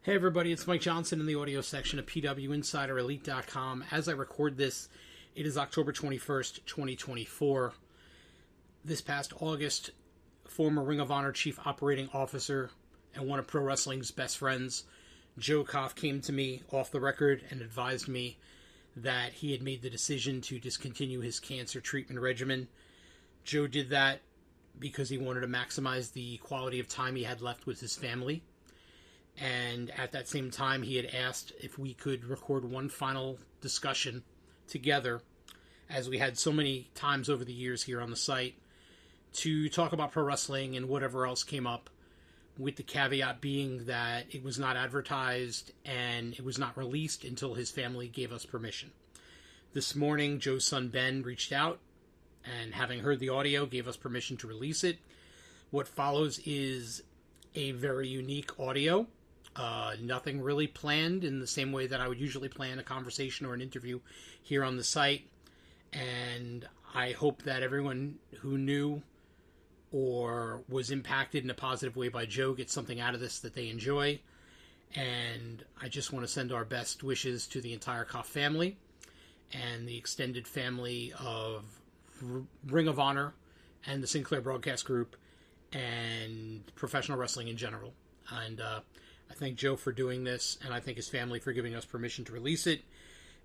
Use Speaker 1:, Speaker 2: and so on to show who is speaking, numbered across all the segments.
Speaker 1: Hey everybody, it's Mike Johnson in the audio section of PWInsiderElite.com. As I record this, it is October 21st, 2024. This past August, former Ring of Honor Chief Operating Officer and one of pro wrestling's best friends, Joe Koff, came to me off the record and advised me that he had made the decision to discontinue his cancer treatment regimen. Joe did that because he wanted to maximize the quality of time he had left with his family. And at that same time, he had asked if we could record one final discussion together, as we had so many times over the years here on the site, to talk about pro wrestling and whatever else came up, with the caveat being that it was not advertised and it was not released until his family gave us permission. This morning, Joe's son Ben reached out and, having heard the audio, gave us permission to release it. What follows is a very unique audio. Nothing really planned in the same way that I would usually plan a conversation or an interview here on the site. And I hope that everyone who knew or was impacted in a positive way by Joe gets something out of this that they enjoy. And I just want to send our best wishes to the entire Koff family and the extended family of Ring of Honor and the Sinclair Broadcast Group and professional wrestling in general. And I thank Joe for doing this, and I thank his family for giving us permission to release it.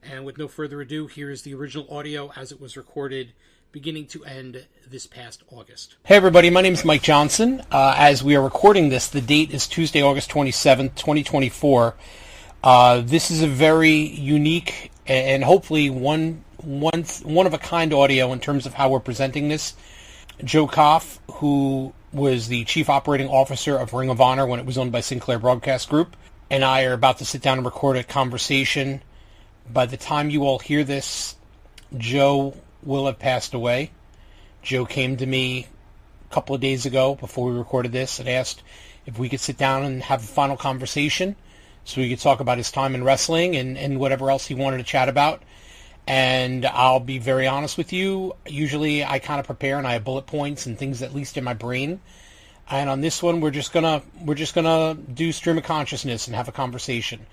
Speaker 1: And with no further ado, here is the original audio as it was recorded, beginning to end this past August. Hey everybody, my name is Mike Johnson. As we are recording this, the date is Tuesday, August 27th, 2024. This is a very unique and hopefully one of a kind audio in terms of how we're presenting this. Joe Koff, who was the Chief Operating Officer of Ring of Honor when it was owned by Sinclair Broadcast Group, and I are about to sit down and record a conversation. By the time you all hear this, Joe will have passed away. Joe came to me a couple of days ago before we recorded this and asked if we could sit down and have a final conversation so we could talk about his time in wrestling and whatever else he wanted to chat about. And I'll be very honest with you. Usually I kind of prepare and I have bullet points and things at least in my brain. And on this one, we're just gonna do stream of consciousness and have a conversation.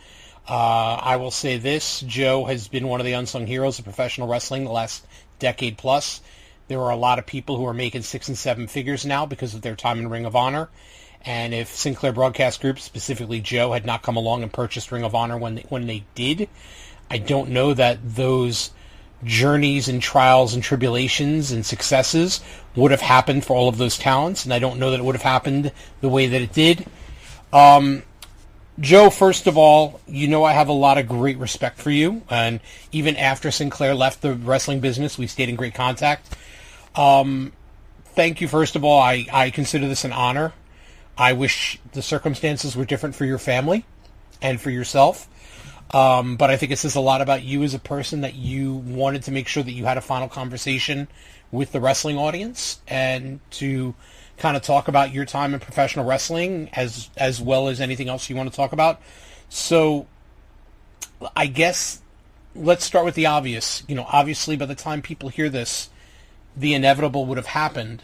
Speaker 1: I will say this: Joe has been one of the unsung heroes of professional wrestling the last decade plus. There are a lot of people who are making 6 and 7 figures now because of their time in Ring of Honor. And if Sinclair Broadcast Group, specifically Joe, had not come along and purchased Ring of Honor when they did, I don't know that those journeys and trials and tribulations and successes would have happened for all of those talents, and I don't know that it would have happened the way that it did. Joe, first of all, you know I have a lot of great respect for you, and even after Sinclair left the wrestling business, we stayed in great contact. Thank you, first of all. I consider this an honor. I wish the circumstances were different for your family and for yourself. But I think it says a lot about you as a person that you wanted to make sure that you had a final conversation with the wrestling audience and to kind of talk about your time in professional wrestling as well as anything else you want to talk about. So I guess let's start with the obvious. You know, obviously by the time people hear this, the inevitable would have happened.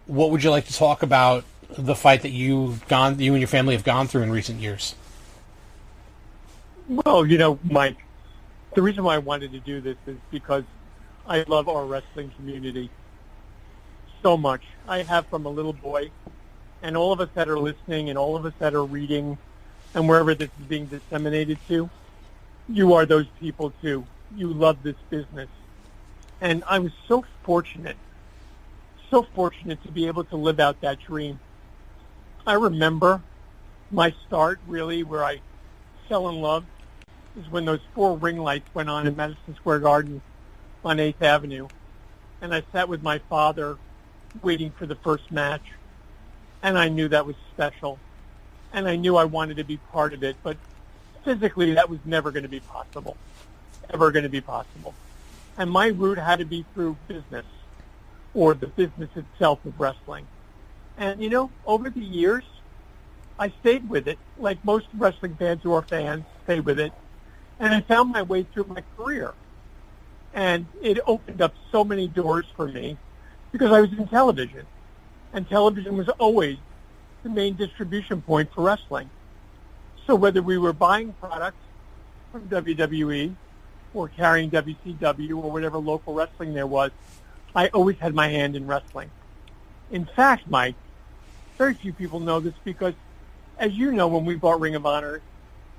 Speaker 1: What would you like to talk about the fight that you and your family have gone through in recent years?
Speaker 2: Well, you know, Mike, the reason why I wanted to do this is because I love our wrestling community so much. I have from a little boy, and all of us that are listening and all of us that are reading and wherever this is being disseminated to, you are those people too. You love this business. And I was so fortunate to be able to live out that dream. I remember my start, really, where I fell in love, is when those 4 ring lights went on in Madison Square Garden on 8th Avenue. And I sat with my father waiting for the first match. And I knew that was special. And I knew I wanted to be part of it. But physically, that was never going to be possible. Ever going to be possible. And my route had to be through business, or the business itself of wrestling. And, you know, over the years, I stayed with it, like most wrestling fans who are fans stay with it. And I found my way through my career. And it opened up so many doors for me because I was in television. And television was always the main distribution point for wrestling. So whether we were buying products from WWE or carrying WCW or whatever local wrestling there was, I always had my hand in wrestling. In fact, Mike, very few people know this because, as you know, when we bought Ring of Honor,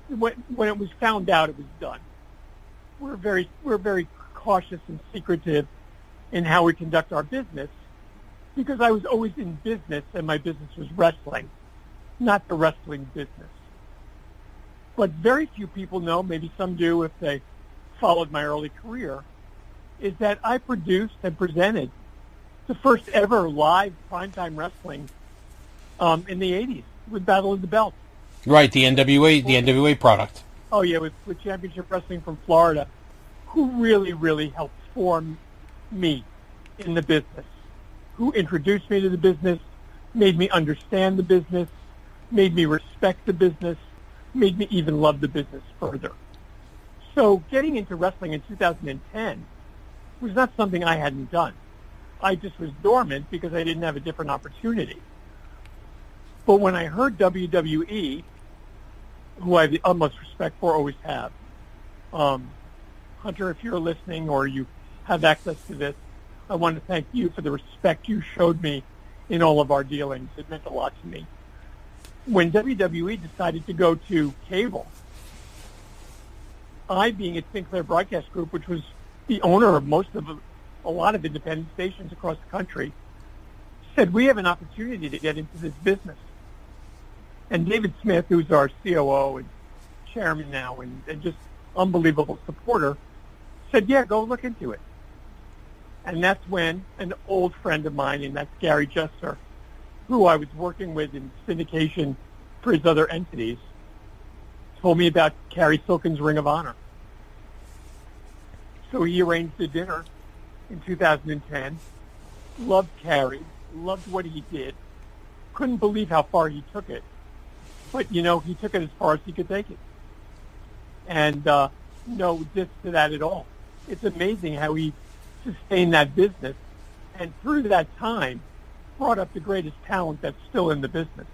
Speaker 2: when it was found out, it was done. We're very cautious and secretive in how we conduct our business because I was always in business and my business was wrestling, not the wrestling business. But very few people know, maybe some do if they followed my early career, is that I produced and presented the first ever live primetime wrestling in the 80s with Battle of the Belts.
Speaker 3: Right, the NWA product.
Speaker 2: Oh, yeah, with Championship Wrestling from Florida, who really, really helped form me in the business, who introduced me to the business, made me understand the business, made me respect the business, made me even love the business further. So getting into wrestling in 2010 was not something I hadn't done. I just was dormant because I didn't have a different opportunity. But when I heard WWE, who I have the utmost respect for, always have, Hunter, if you're listening or you have access to this, I want to thank you for the respect you showed me in all of our dealings. It meant a lot to me. When WWE decided to go to cable, I, being at Sinclair Broadcast Group, which was the owner of a lot of independent stations across the country, said, we have an opportunity to get into this business. And David Smith, who's our COO and chairman now and just unbelievable supporter, said, yeah, go look into it. And that's when an old friend of mine, and that's Gary Jester, who I was working with in syndication for his other entities, told me about Carrie Silkin's Ring of Honor. So he arranged a dinner in 2010, loved Carrie, loved what he did, couldn't believe how far he took it. But, he took it as far as he could take it. And no diss to that at all. It's amazing how he sustained that business and through that time brought up the greatest talent that's still in the business.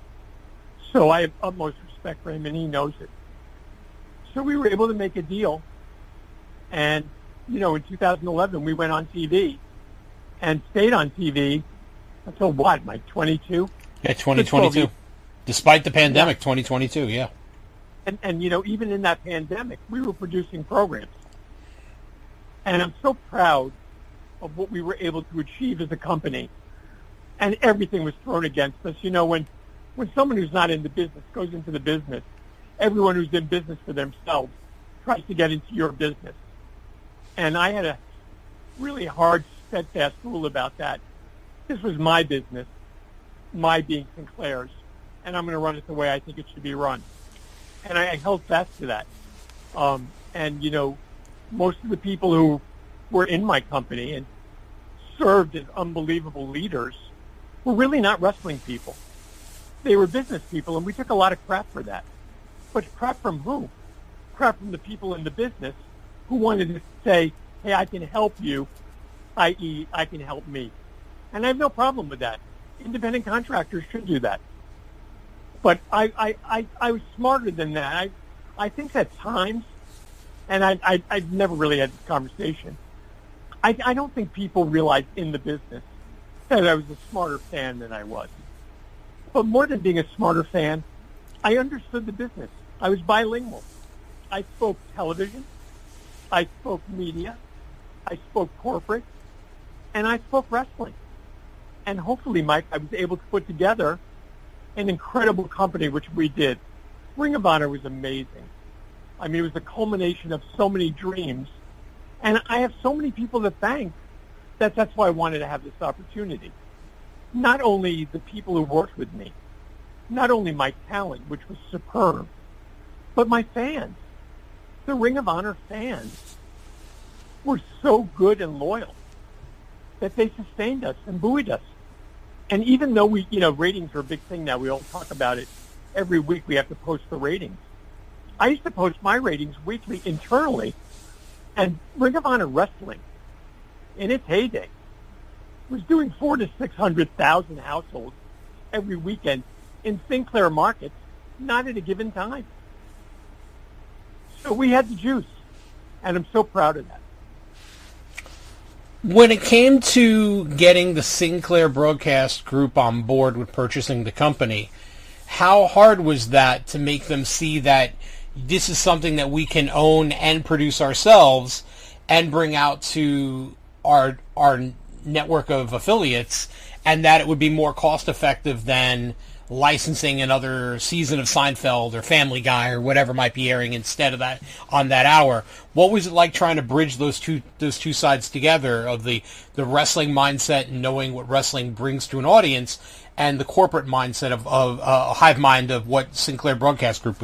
Speaker 2: So I have utmost respect for him, and he knows it. So we were able to make a deal. And, in 2011, we went on TV and stayed on TV until what, Mike, 22?
Speaker 3: Yeah, 2022. Despite the pandemic, 2022, yeah.
Speaker 2: And even in that pandemic, we were producing programs. And I'm so proud of what we were able to achieve as a company. And everything was thrown against us. When someone who's not in the business goes into the business, everyone who's in business for themselves tries to get into your business. And I had a really hard, steadfast rule about that. This was my business, my being Sinclair's, and I'm going to run it the way I think it should be run. And I held fast to that. Most of the people who were in my company and served as unbelievable leaders were really not wrestling people. They were business people, and we took a lot of crap for that. But crap from who? Crap from the people in the business who wanted to say, hey, I can help you, i.e., I can help me. And I have no problem with that. Independent contractors should do that. But I was smarter than that. I think at times, and I've never really had this conversation, I don't think people realize in the business that I was a smarter fan than I was. But more than being a smarter fan, I understood the business. I was bilingual. I spoke television. I spoke media. I spoke corporate. And I spoke wrestling. And hopefully, Mike, I was able to put together an incredible company, which we did. Ring of Honor was amazing. I mean, it was a culmination of so many dreams. And I have so many people to thank that's why I wanted to have this opportunity. Not only the people who worked with me, not only my talent, which was superb, but my fans. The Ring of Honor fans were so good and loyal that they sustained us and buoyed us. And even though ratings are a big thing now, we all talk about it. Every week we have to post the ratings. I used to post my ratings weekly internally, and Ring of Honor Wrestling, in its heyday, was doing 400,000 to 600,000 households every weekend in Sinclair markets, not at a given time. So we had the juice, and I'm so proud of that.
Speaker 3: When it came to getting the Sinclair Broadcast Group on board with purchasing the company, how hard was that to make them see that this is something that we can own and produce ourselves and bring out to our network of affiliates, and that it would be more cost effective than licensing another season of Seinfeld or Family Guy or whatever might be airing instead of that on that hour? What was it like trying to bridge those two sides together of the wrestling mindset and knowing what wrestling brings to an audience, and the corporate mindset of a hive mind of what Sinclair Broadcast Group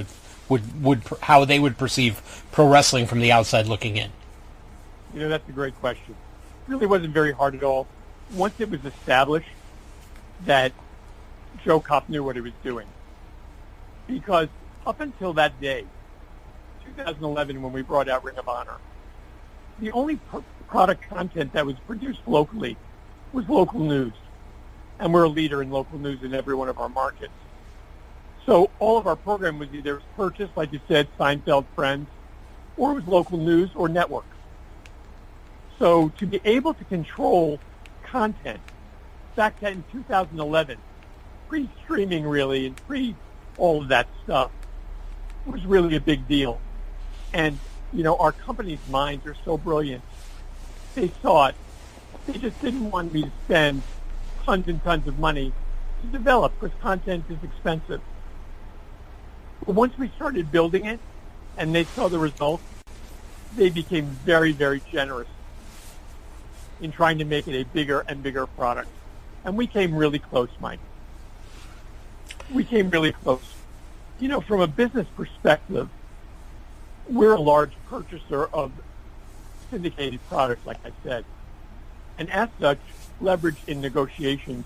Speaker 3: would how they would perceive pro wrestling from the outside looking in?
Speaker 2: You know, that's a great question. It really wasn't very hard at all. Once it was established that Joe Koff knew what he was doing, because up until that day, 2011, when we brought out Ring of Honor, the only product content that was produced locally was local news, and we're a leader in local news in every one of our markets. So all of our program was either purchased, like you said, Seinfeld, Friends, or it was local news or network. So to be able to control content back in 2011, pre-streaming really, and pre all of that stuff, was really a big deal. And, you know, our company's minds are so brilliant. They saw it. They just didn't want me to spend tons and tons of money to develop, because content is expensive. But once we started building it and they saw the results, they became very, very generous in trying to make it a bigger and bigger product. And we came really close, Mike. We came really close. You know, from a business perspective, we're a large purchaser of syndicated products, like I said. And as such, leverage in negotiations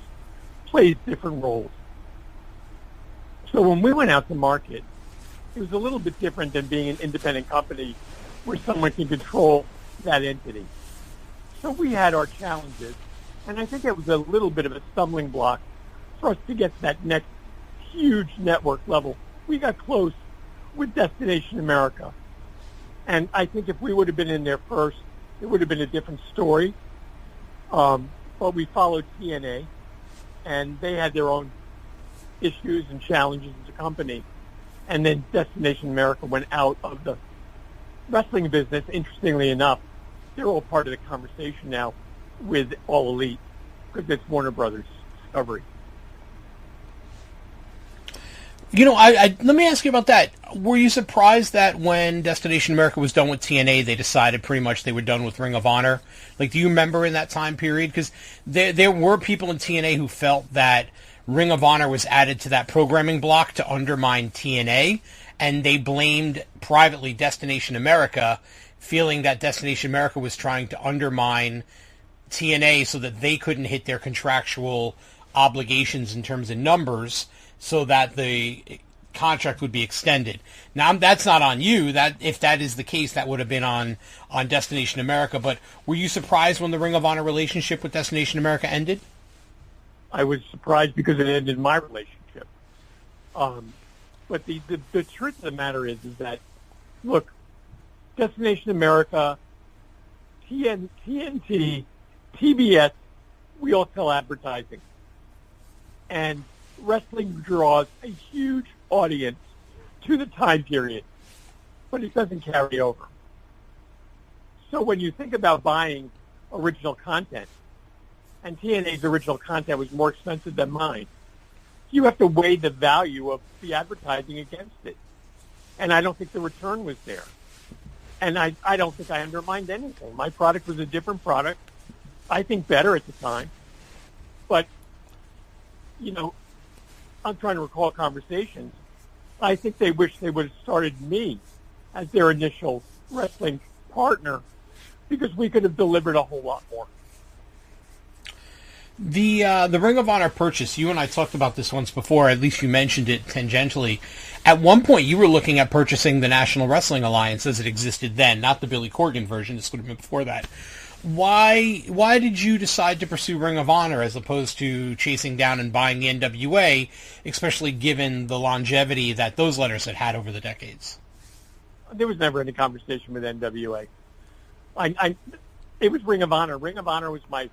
Speaker 2: plays different roles. So when we went out to market, it was a little bit different than being an independent company where someone can control that entity. So we had our challenges, and I think it was a little bit of a stumbling block for us to get to that next huge network level. We got close with Destination America, and I think if we would have been in there first, it would have been a different story. But we followed TNA, and they had their own issues and challenges as a company. And then Destination America went out of the wrestling business. Interestingly enough, they're all part of the conversation now with All Elite, because it's Warner Brothers Discovery.
Speaker 3: You know, I let me ask you about that. Were you surprised that when Destination America was done with TNA, they decided pretty much they were done with Ring of Honor? Like, do you remember in that time period? Because there were people in TNA who felt that Ring of Honor was added to that programming block to undermine TNA, and they blamed privately Destination America, feeling that Destination America was trying to undermine TNA so that they couldn't hit their contractual obligations in terms of numbers, so that the contract would be extended. Now, that's not on you. That if that is the case, that would have been on Destination America. But were you surprised when the Ring of Honor relationship with Destination America ended?
Speaker 2: I was surprised because it ended my relationship. But the truth of the matter is that, look, Destination America, TNT, TBS, we all sell advertising. And wrestling draws a huge audience to the time period, but it doesn't carry over. So when you think about buying original content, and TNA's original content was more expensive than mine, you have to weigh the value of the advertising against it. And I don't think the return was there. And I don't think I undermined anything. My product was a different product, I think better at the time. But, you know, I'm trying to recall conversations. I think they wish they would have started me as their initial wrestling partner, because we could have delivered a whole lot more.
Speaker 3: The Ring of Honor purchase, you and I talked about this once before, at least you mentioned it tangentially. At one point, you were looking at purchasing the National Wrestling Alliance as it existed then, not the Billy Corgan version. This would have been before that. Why did you decide to pursue Ring of Honor as opposed to chasing down and buying the NWA, especially given the longevity that those letters had over the decades?
Speaker 2: There was never any conversation with NWA. It was Ring of Honor. Ring of Honor was my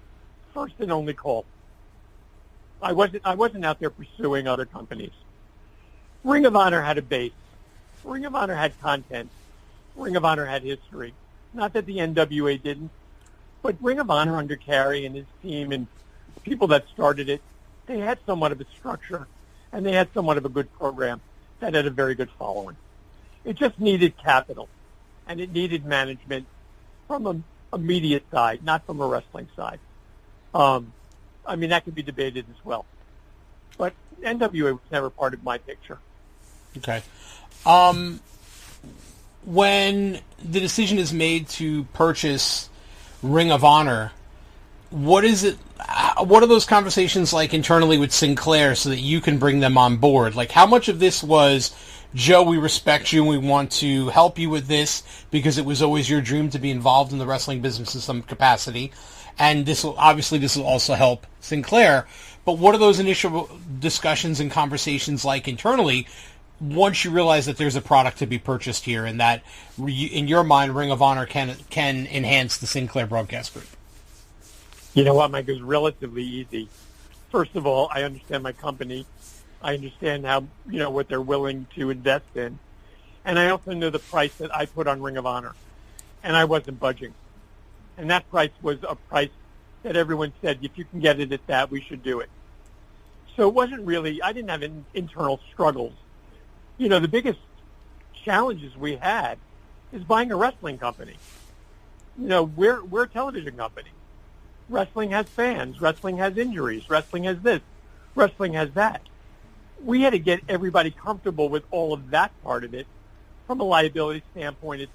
Speaker 2: first and only call. I wasn't out there pursuing other companies. Ring of Honor had a base. Ring of Honor had content. Ring of Honor had history. Not that the NWA didn't, but Ring of Honor under Carey and his team and people that started it, they had somewhat of a structure, and they had somewhat of a good program that had a very good following. It just needed capital, and it needed management from a media side, not from a wrestling side. I mean, that could be debated as well. But NWA was never part of my picture.
Speaker 3: Okay. When the decision is made to purchase Ring of Honor, what is it? What are those conversations like internally with Sinclair so that you can bring them on board? Like, how much of this was, Joe, we respect you and we want to help you with this because it was always your dream to be involved in the wrestling business in some capacity, and this will also help Sinclair. But what are those initial discussions and conversations like internally once you realize that there's a product to be purchased here and that, in your mind, Ring of Honor can enhance the Sinclair Broadcast Group?
Speaker 2: You know what, Mike? It was relatively easy. First of all, I understand my company. I understand how, what they're willing to invest in. And I also know the price that I put on Ring of Honor. And I wasn't budging. And that price was a price that everyone said, if you can get it at that, we should do it. So it wasn't really, I didn't have internal struggles. The biggest challenges we had is buying a wrestling company. We're a television company. Wrestling has fans. Wrestling has injuries. Wrestling has this. Wrestling has that. We had to get everybody comfortable with all of that part of it from a liability standpoint, et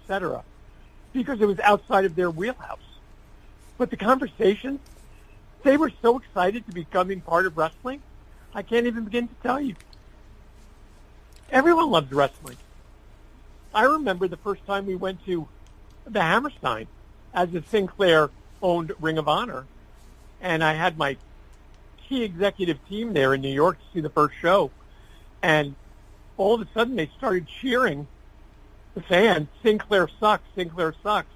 Speaker 2: cetera, because it was outside of their wheelhouse. But the conversations, they were so excited to becoming part of wrestling, I can't even begin to tell you. Everyone loves wrestling. I remember the first time we went to the Hammerstein as a Sinclair-owned Ring of Honor, and I had my key executive team there in New York to see the first show, and all of a sudden they started cheering the fans, Sinclair sucks, Sinclair sucks.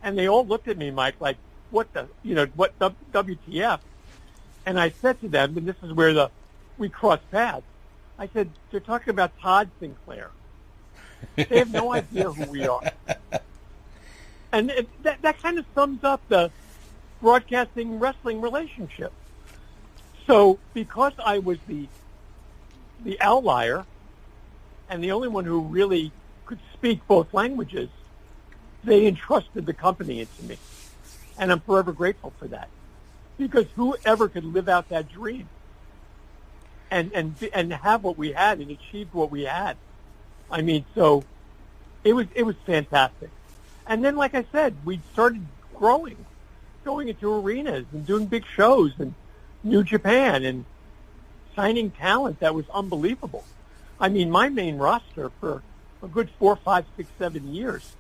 Speaker 2: And they all looked at me, Mike, like, what WTF? And I said to them, and this is where we crossed paths, I said, they're talking about Todd Sinclair. They have no idea who we are. And that kind of sums up the broadcasting wrestling relationship. So because I was the outlier and the only one who really could speak both languages, they entrusted the company into me. And I'm forever grateful for that. Because whoever could live out that dream and have what we had and achieve what we had. I mean, so it was fantastic. And then, like I said, we started going into arenas and doing big shows and New Japan and signing talent that was unbelievable. I mean, my main roster for a good 4, 5, 6, 7 years,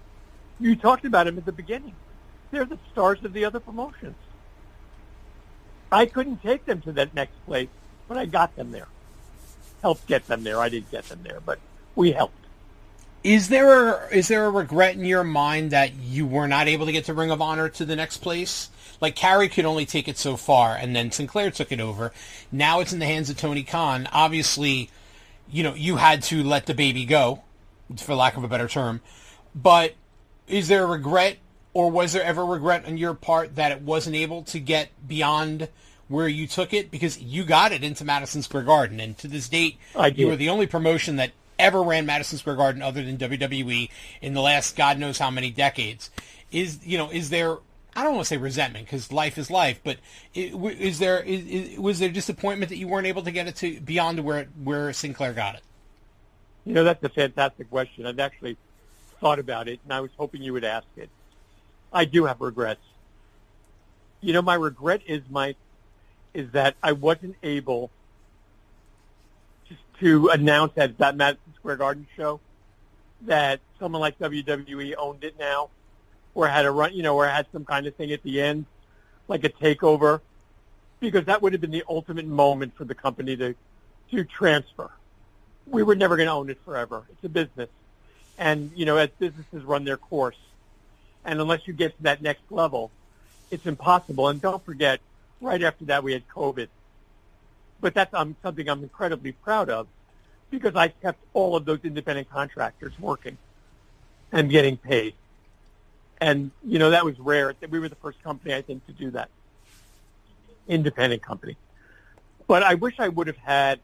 Speaker 2: you talked about them at the beginning. They're the stars of the other promotions. I couldn't take them to that next place, but I got them there. Helped get them there. I didn't get them there, but we helped.
Speaker 3: Is there a regret in your mind that you were not able to get to Ring of Honor to the next place? Like, Carey could only take it so far, and then Sinclair took it over. Now it's in the hands of Tony Khan. Obviously, you had to let the baby go, for lack of a better term. But is there a regret, or was there ever regret on your part that it wasn't able to get beyond where you took it? Because you got it into Madison Square Garden, and to this date, you were the only promotion that ever ran Madison Square Garden other than WWE in the last God knows how many decades. Is there, I don't want to say resentment because life is life, but was there disappointment that you weren't able to get it to beyond where Sinclair got it?
Speaker 2: That's a fantastic question. I've actually thought about it, and I was hoping you would ask it. I do have regrets. My regret is that I wasn't able just to announce at that Madison Square Garden show that someone like WWE owned it now, or had a run, or had some kind of thing at the end, like a takeover, because that would have been the ultimate moment for the company to transfer. We were never going to own it forever. It's a business. And, you know, as businesses run their course, and unless you get to that next level, it's impossible. And don't forget, right after that, we had COVID. But that's something I'm incredibly proud of, because I kept all of those independent contractors working and getting paid. And, you know, that was rare. We were the first company, I think, to do that, independent company. But I wish I would have had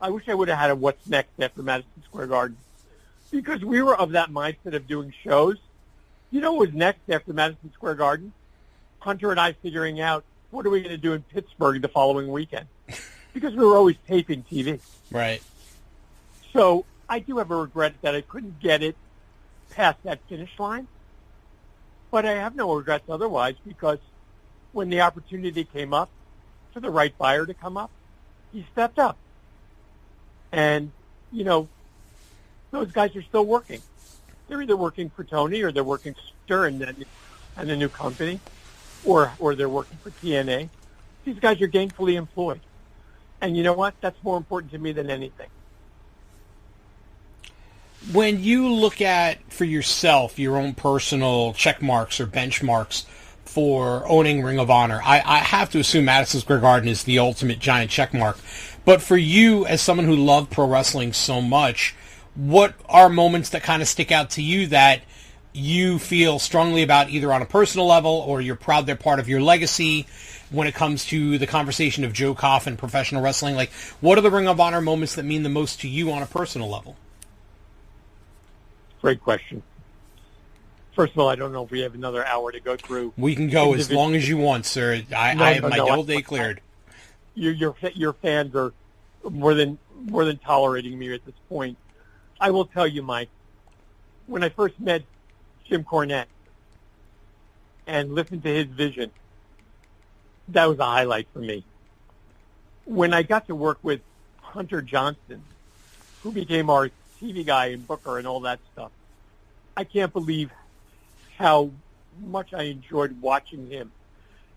Speaker 2: a what's next after Madison Square Garden, because we were of that mindset of doing shows. You know what was next after Madison Square Garden? Hunter and I figuring out, what are we going to do in Pittsburgh the following weekend? Because we were always taping TV.
Speaker 3: Right.
Speaker 2: So I do have a regret that I couldn't get it past that finish line. But I have no regrets otherwise, because when the opportunity came up for the right buyer to come up, he stepped up. And, you know, those guys are still working. They're either working for Tony, or they're working for and the new company, or they're working for TNA. These guys are gainfully employed. And you know what? That's more important to me than anything.
Speaker 3: When you look at, for yourself, your own personal check marks or benchmarks for owning Ring of Honor, I have to assume Madison Square Garden is the ultimate giant check mark. But for you, as someone who loved pro wrestling so much, what are moments that kind of stick out to you that you feel strongly about, either on a personal level or you're proud they're part of your legacy when it comes to the conversation of Joe Koff and professional wrestling? Like, what are the Ring of Honor moments that mean the most to you on a personal level?
Speaker 2: Great question. First of all, I don't know if we have another hour to go through.
Speaker 3: We can go as long as you want, sir. I have my double day cleared.
Speaker 2: Your fans are more than tolerating me at this point. I will tell you, Mike, when I first met Jim Cornette and listened to his vision, that was a highlight for me. When I got to work with Hunter Johnston, who became our TV guy and booker and all that stuff, I can't believe how much I enjoyed watching him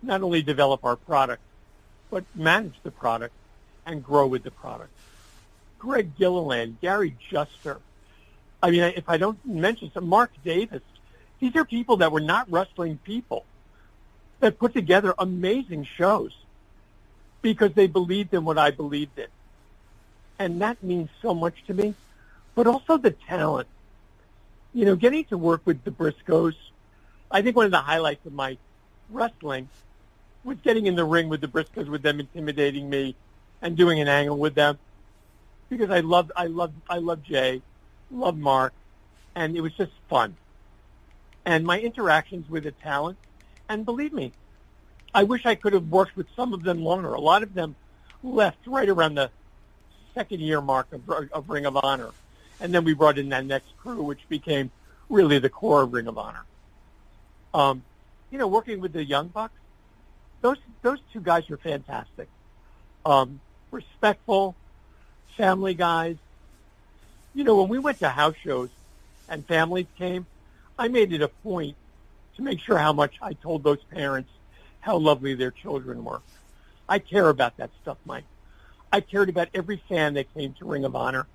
Speaker 2: not only develop our product, but manage the product and grow with the product. Greg Gilliland, Gary Juster. I mean, if I don't mention some, Mark Davis, these are people that were not wrestling people that put together amazing shows because they believed in what I believed in. And that means so much to me. But also the talent. You know, getting to work with the Briscoes, I think one of the highlights of my wrestling was getting in the ring with the Briscoes, with them intimidating me and doing an angle with them, because I love Jay, love Mark, and it was just fun. And my interactions with the talent, and believe me, I wish I could have worked with some of them longer. A lot of them left right around the second year mark of Ring of Honor. And then we brought in that next crew, which became really the core of Ring of Honor. You know, working with the Young Bucks, those two guys are fantastic. Respectful, family guys. You know, when we went to house shows and families came, I made it a point to make sure how much I told those parents how lovely their children were. I care about that stuff, Mike. I cared about every fan that came to Ring of Honor.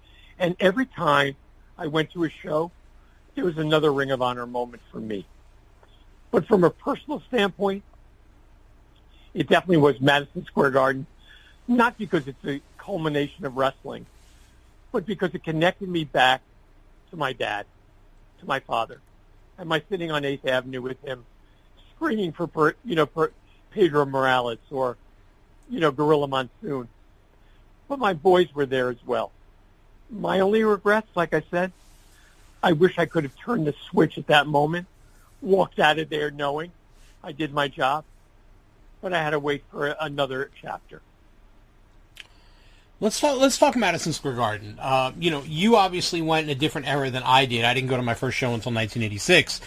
Speaker 2: And every time I went to a show, there was another Ring of Honor moment for me. But from a personal standpoint, it definitely was Madison Square Garden, not because it's a culmination of wrestling, but because it connected me back to my dad, to my father. Am I sitting on 8th Avenue with him, screaming for Pedro Morales or, Gorilla Monsoon? But my boys were there as well. My only regrets, like I said, I wish I could have turned the switch at that moment, walked out of there knowing I did my job, but I had to wait for another chapter.
Speaker 3: Let's talk Madison Square Garden. You obviously went in a different era than I did. I didn't go to my first show until 1986.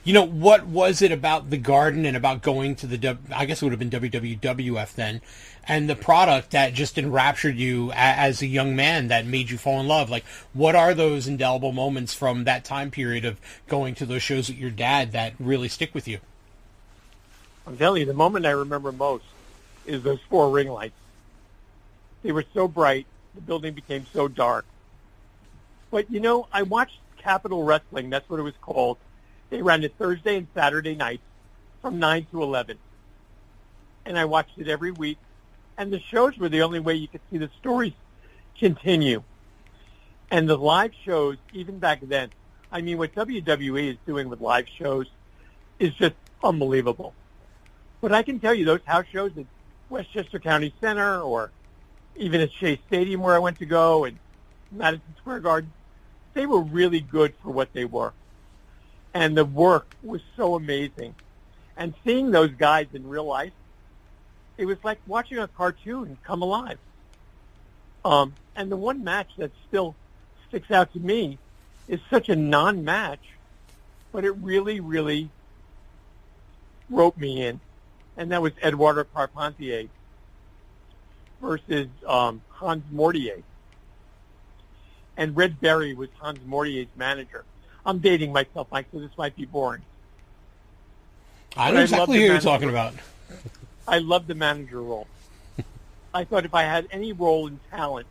Speaker 3: What was it about the Garden and about going to I guess it would have been WWF then, and the product that just enraptured you as a young man that made you fall in love? Like, what are those indelible moments from that time period of going to those shows with your dad that really stick with you?
Speaker 2: I'm telling you, the moment I remember most is those 4 ring lights. They were so bright, the building became so dark. But, I watched Capital Wrestling. That's what it was called. They ran it Thursday and Saturday nights from 9 to 11. And I watched it every week. And the shows were the only way you could see the stories continue. And the live shows, even back then, what WWE is doing with live shows is just unbelievable. But I can tell you those house shows at Westchester County Center or even at Shea Stadium where I went to go and Madison Square Garden, they were really good for what they were. And the work was so amazing. And seeing those guys in real life, it was like watching a cartoon come alive. And the one match that still sticks out to me is such a non-match, but it really, really roped me in. And that was Eduardo Carpentier versus Hans Mortier. And Red Berry was Hans Mortier's manager. I'm dating myself, Mike, so this might be boring.
Speaker 3: I know exactly who you're talking about.
Speaker 2: I love the manager role. I thought if I had any role in talent,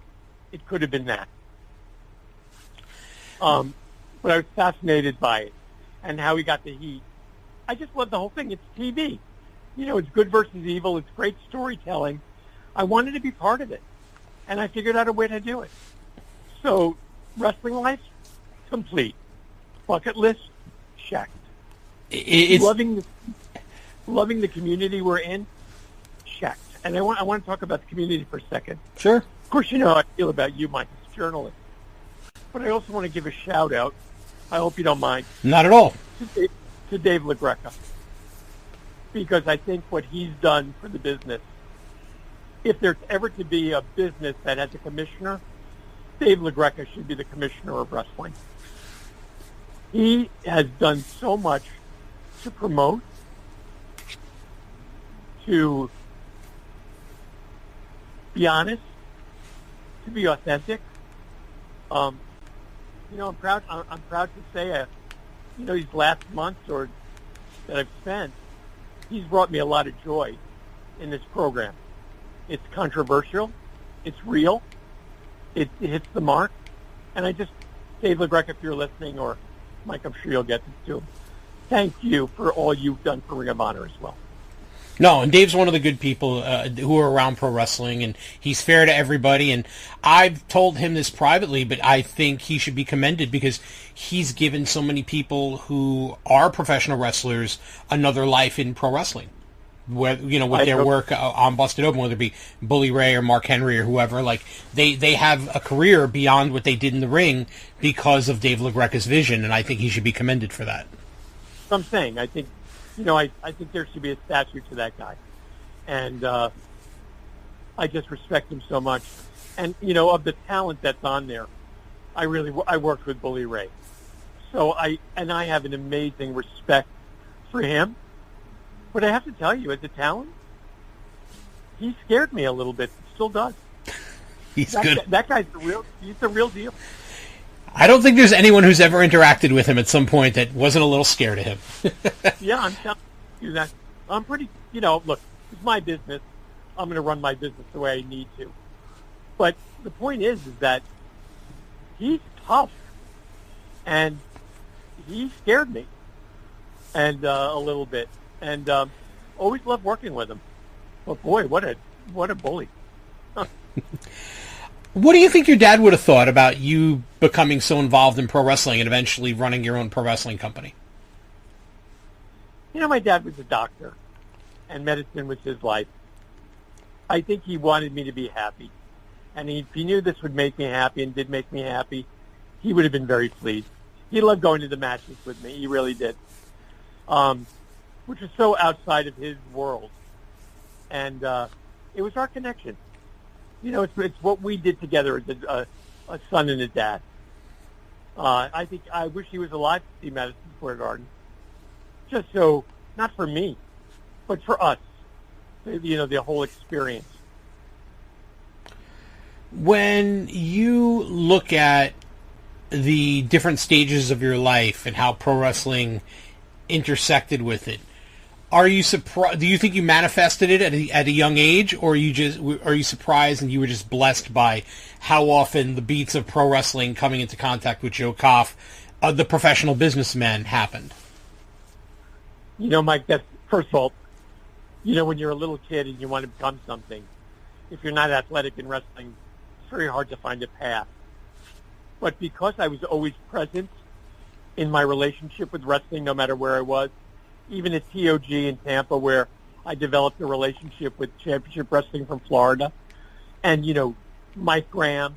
Speaker 2: it could have been that. But I was fascinated by it and how he got the heat. I just love the whole thing. It's TV. It's good versus evil. It's great storytelling. I wanted to be part of it, and I figured out a way to do it. So, wrestling life, complete. Bucket list, checked.
Speaker 3: It's
Speaker 2: loving the community we're in, checked. And I want to talk about the community for a second.
Speaker 3: Sure.
Speaker 2: Of course, how I feel about you, Mike, as a journalist. But I also want to give a shout-out, I hope you don't mind.
Speaker 3: Not at all.
Speaker 2: To Dave LaGreca. Because I think what he's done for the business, if there's ever to be a business that has a commissioner, Dave LaGreca should be the commissioner of wrestling. He has done so much to promote, to be honest, to be authentic. I'm proud to say, these last months that I've spent, he's brought me a lot of joy in this program. It's controversial. It's real. It hits the mark. And Dave LaGreca, if you're listening, or Mike, I'm sure you'll get this too. Thank you for all you've done for Ring of Honor as well.
Speaker 3: No, and Dave's one of the good people who are around pro wrestling, and he's fair to everybody. And I've told him this privately, but I think he should be commended because he's given so many people who are professional wrestlers another life in pro wrestling. With their work on Busted Open, whether it be Bully Ray or Mark Henry or whoever, like they have a career beyond what they did in the ring because of Dave LaGreca's vision, and I think he should be commended for that.
Speaker 2: So I'm saying, I think there should be a statue to that guy, and I just respect him so much. And of the talent that's on there, I worked with Bully Ray, so I have an amazing respect for him. But I have to tell you, as a talent, he scared me a little bit. Still does.
Speaker 3: He's good.
Speaker 2: That guy's he's the real deal.
Speaker 3: I don't think there's anyone who's ever interacted with him at some point that wasn't a little scared of him.
Speaker 2: Yeah, I'm telling you that. I'm pretty, look, it's my business. I'm going to run my business the way I need to. But the point is that he's tough. And he scared me. And a little bit. And always loved working with him. But boy, what a bully.
Speaker 3: What do you think your dad would have thought about you becoming so involved in pro wrestling and eventually running your own pro wrestling company?
Speaker 2: My dad was a doctor, and medicine was his life. I think he wanted me to be happy. And if he knew this would make me happy and did make me happy, he would have been very pleased. He loved going to the matches with me. He really did. Which was so outside of his world. And it was our connection. It's what we did together as a son and a dad. I wish he was alive to see Madison Square Garden. Just so, not for me, but for us. The whole experience.
Speaker 3: When you look at the different stages of your life and how pro wrestling intersected with it, Are you surprised? Do you think you manifested it at a young age, or are you surprised and you were just blessed by how often the beats of pro wrestling coming into contact with Joe Koff, the professional businessman, happened?
Speaker 2: Mike, that's, first of all, when you're a little kid and you want to become something, if you're not athletic in wrestling, it's very hard to find a path. But because I was always present in my relationship with wrestling, no matter where I was, even at TOG in Tampa, where I developed a relationship with Championship Wrestling from Florida, and, Mike Graham,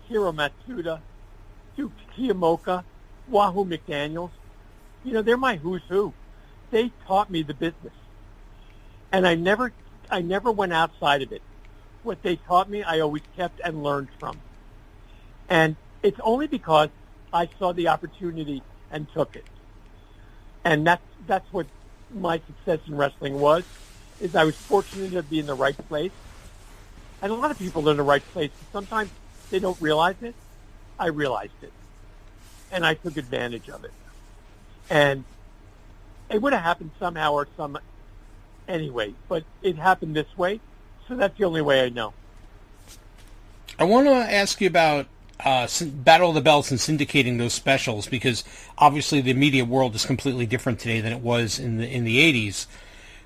Speaker 2: Hiro Matsuda, Duke Kiyomoka, Wahoo McDaniels, they're my who's who. They taught me the business. And I never went outside of it. What they taught me, I always kept and learned from. And it's only because I saw the opportunity and took it. And that's what my success in wrestling was, is I was fortunate to be in the right place. And a lot of people are in the right place. Sometimes they don't realize it. I realized it. And I took advantage of it. And it would have happened somehow or some anyway, but it happened this way, so that's the only way I know.
Speaker 3: I want to ask you about Battle of the Belts and syndicating those specials, because obviously the media world is completely different today than it was in the 80s.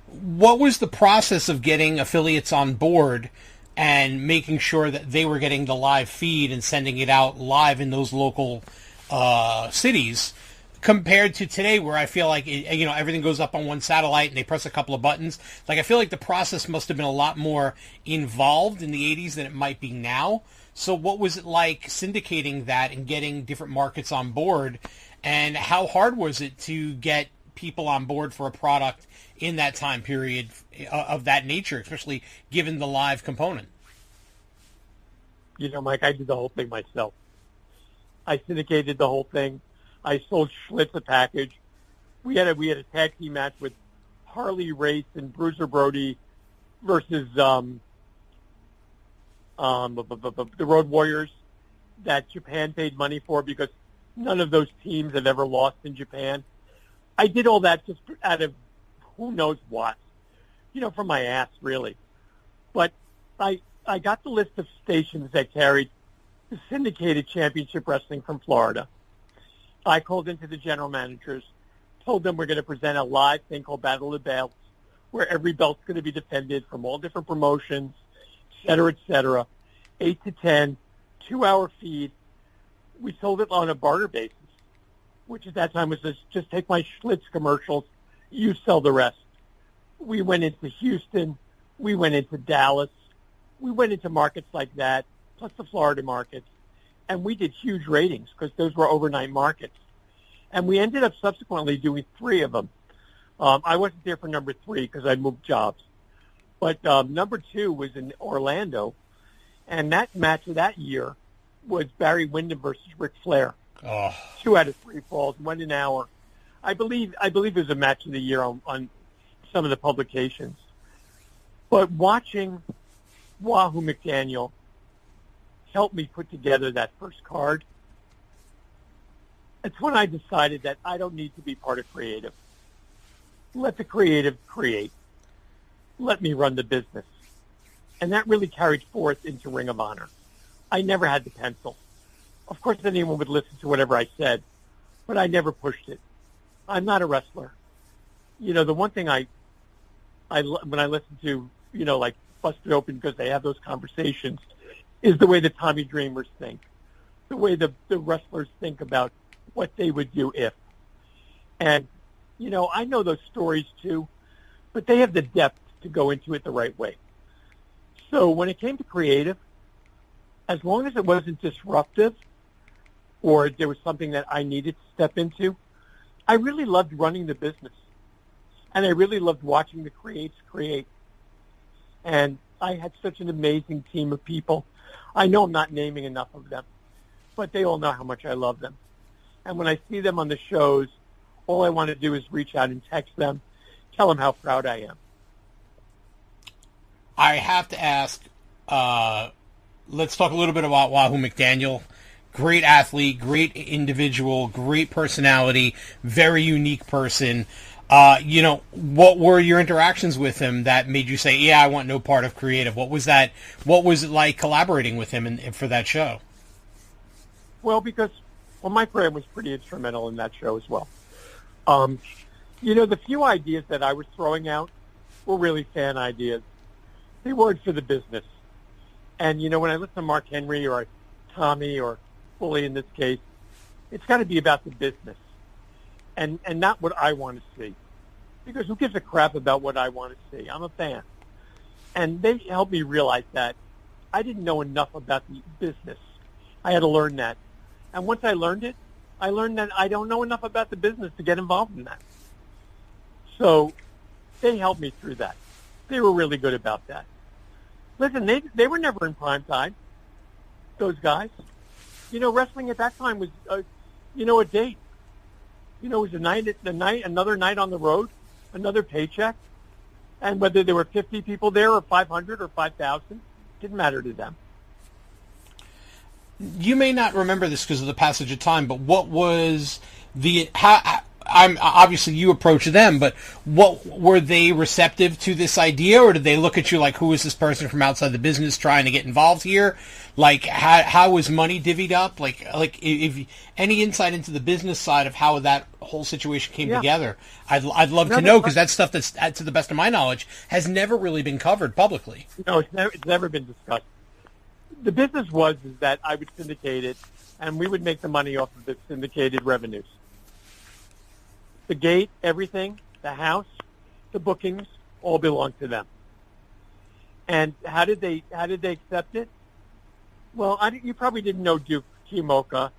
Speaker 3: What was the process of getting affiliates on board and making sure that they were getting the live feed and sending it out live in those local cities, compared to today, where I feel like everything goes up on one satellite and they press a couple of buttons? Like, I feel like the process must have been a lot more involved in the 80s than it might be now. So what was it like syndicating that and getting different markets on board, and how hard was it to get people on board for a product in that time period of that nature, especially given the live component?
Speaker 2: Mike, I did the whole thing myself. I syndicated the whole thing. I sold Schlitz a package. We had a tag team match with Harley Race and Bruiser Brody versus the Road Warriors that Japan paid money for, because none of those teams have ever lost in Japan. I did all that just out of who knows what, from my ass, really. But I got the list of stations that carried the syndicated Championship Wrestling from Florida. I called into the general managers, told them we're going to present a live thing called Battle of the Belts, where every belt's going to be defended from all different promotions, et cetera, 8 to 10, 2-hour feed. We sold it on a barter basis, which at that time was just take my Schlitz commercials, you sell the rest. We went into Houston. We went into Dallas. We went into markets like that, plus the Florida markets. And we did huge ratings because those were overnight markets. And we ended up subsequently doing 3 of them. I wasn't there for number 3 because I moved jobs. But number 2 was in Orlando. And that match of that year was Barry Windham versus Ric Flair.
Speaker 3: Oh.
Speaker 2: 2 out of 3 falls, 1 an hour. I believe it was a match of the year on some of the publications. But watching Wahoo McDaniel helped me put together that first card, it's when I decided that I don't need to be part of creative. Let the creative create. Let me run the business. And that really carried forth into Ring of Honor. I never had the pencil. Of course, anyone would listen to whatever I said, but I never pushed it. I'm not a wrestler. The one thing when I listen to, like Busted Open, because they have those conversations, is the way the Tommy Dreamers think, the way the wrestlers think about what they would do if. And, I know those stories too, but they have the depth to go into it the right way. So when it came to creative, as long as it wasn't disruptive or there was something that I needed to step into, I really loved running the business. And I really loved watching the creates create. And I had such an amazing team of people. I know I'm not naming enough of them, but they all know how much I love them. And when I see them on the shows, all I want to do is reach out and text them, tell them how proud I am.
Speaker 3: I have to ask, let's talk a little bit about Wahoo McDaniel. Great athlete, great individual, great personality, very unique person. What were your interactions with him that made you say, yeah, I want no part of creative? What was that? What was it like collaborating with him for that show?
Speaker 2: Well, my friend was pretty instrumental in that show as well. The few ideas that I was throwing out were really fan ideas. They weren't for the business. And, when I listen to Mark Henry or Tommy or Bully in this case, it's got to be about the business and not what I want to see. Because who gives a crap about what I want to see? I'm a fan. And they helped me realize that I didn't know enough about the business. I had to learn that. And once I learned it, I learned that I don't know enough about the business to get involved in that. So they helped me through that. They were really good about that. Listen, they were never in prime time, those guys. Wrestling at that time was, a date. It was another night on the road, another paycheck. And whether there were 50 people there or 500 or 5,000, didn't matter to them.
Speaker 3: You may not remember this because of the passage of time, but what was I'm obviously you approached them, but what were they receptive to this idea, or did they look at you like, who is this person from outside the business trying to get involved here? Like, how was money divvied up? Like if any insight into the business side of how that whole situation came together, I'd love to know, because that's stuff that's, to the best of my knowledge, has never really been covered publicly.
Speaker 2: No, it's never been discussed. The business is that I would syndicate it, and we would make the money off of the syndicated revenues. The gate, everything, the house, the bookings, all belonged to them. And how did they accept it? Well, you probably didn't know Duke Kimoka,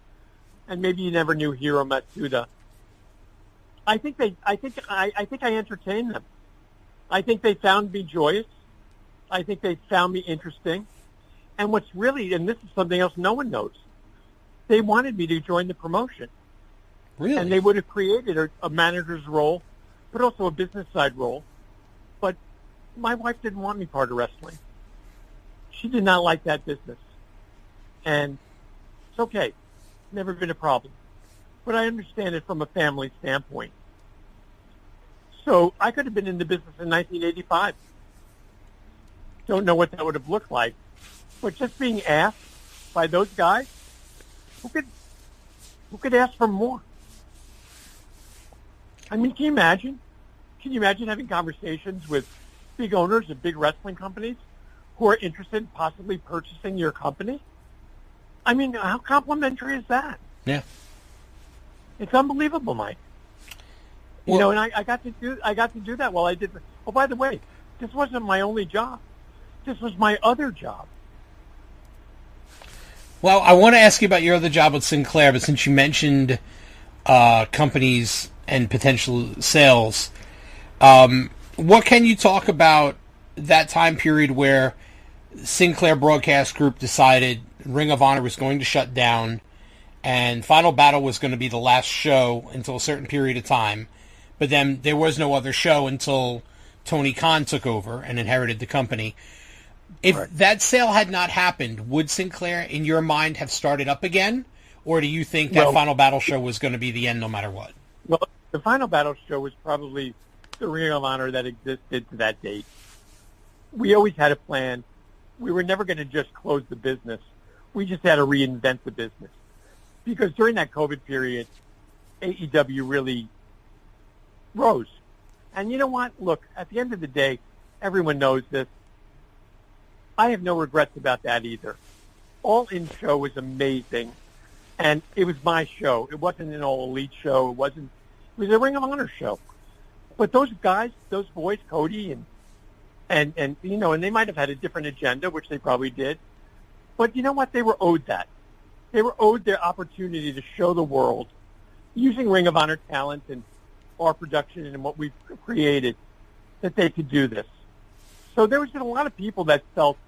Speaker 2: and maybe you never knew Hiro Matsuda. I think I entertained them. I think they found me joyous. I think they found me interesting. And what's really, and this is something else no one knows, they wanted me to join the promotion.
Speaker 3: Really?
Speaker 2: And they would have created a manager's role, but also a business side role. But my wife didn't want me part of wrestling. She did not like that business. And it's okay. Never been a problem. But I understand it from a family standpoint. So I could have been in the business in 1985. Don't know what that would have looked like. But just being asked by those guys, who could ask for more? I mean, can you imagine? Can you imagine having conversations with big owners of big wrestling companies who are interested in possibly purchasing your company? I mean, how complimentary is that?
Speaker 3: Yeah.
Speaker 2: It's unbelievable, Mike.
Speaker 3: Well,
Speaker 2: and I got to do that while I did. Oh, by the way, this wasn't my only job. This was my other job.
Speaker 3: Well, I want to ask you about your other job with Sinclair, but since you mentioned companies and potential sales, what can you talk about that time period where Sinclair Broadcast Group decided Ring of Honor was going to shut down and Final Battle was going to be the last show until a certain period of time, but then there was no other show until Tony Khan took over and inherited the company? If that sale had not happened, would Sinclair, in your mind, have started up again? Or do you think that Final Battle show was going to be the end no matter what?
Speaker 2: Well, the Final Battle show was probably the Ring of Honor that existed to that date. We always had a plan. We were never going to just close the business. We just had to reinvent the business. Because during that COVID period, AEW really rose. And you know what? Look, at the end of the day, everyone knows this. I have no regrets about that either. All In show was amazing, and it was my show. It wasn't an All Elite show. It was a Ring of Honor show. But those guys, those boys, Cody and they might have had a different agenda, which they probably did. But you know what? They were owed that. They were owed their opportunity to show the world, using Ring of Honor talent and our production and what we've created, that they could do this. So there was a lot of people that felt,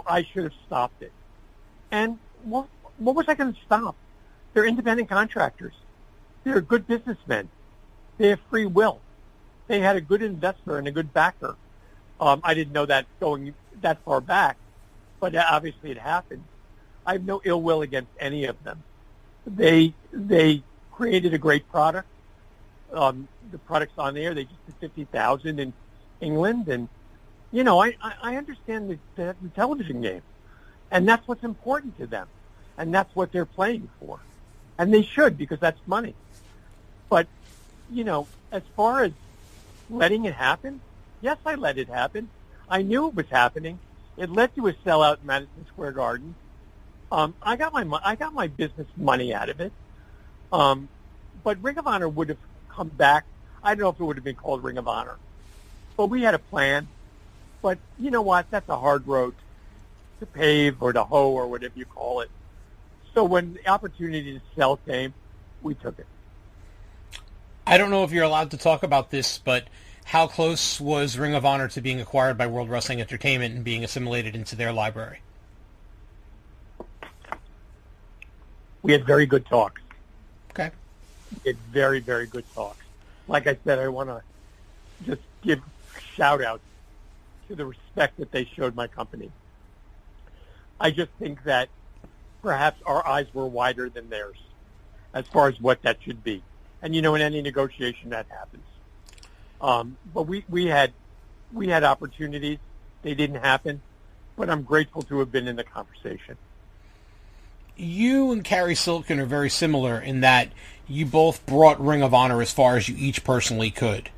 Speaker 2: I should have stopped it. And what was I going to stop? They're independent contractors. They're good businessmen. They have free will. They had a good investor and a good backer. I didn't know that going that far back, but obviously it happened. I have no ill will against any of them. They created a great product. the products on there. They just did 50,000 in England, and I understand the television game, and that's what's important to them, and that's what they're playing for, and they should, because that's money. But as far as letting it happen, yes, I let it happen. I knew it was happening. It led to a sellout in Madison Square Garden. I got my business money out of it. But Ring of Honor would have come back. I don't know if it would have been called Ring of Honor, but we had a plan. But you know what? That's a hard road to pave or to hoe or whatever you call it. So when the opportunity to sell came, we took it.
Speaker 3: I don't know if you're allowed to talk about this, but how close was Ring of Honor to being acquired by World Wrestling Entertainment and being assimilated into their library?
Speaker 2: We had very good talks.
Speaker 3: Okay.
Speaker 2: We had very, very good talks. Like I said, I want to just give shout-outs to the respect that they showed my company. I just think that perhaps our eyes were wider than theirs as far as what that should be. And, in any negotiation that happens. But we had opportunities. They didn't happen. But I'm grateful to have been in the conversation.
Speaker 3: You and Carrie Silken are very similar in that you both brought Ring of Honor as far as you each personally could.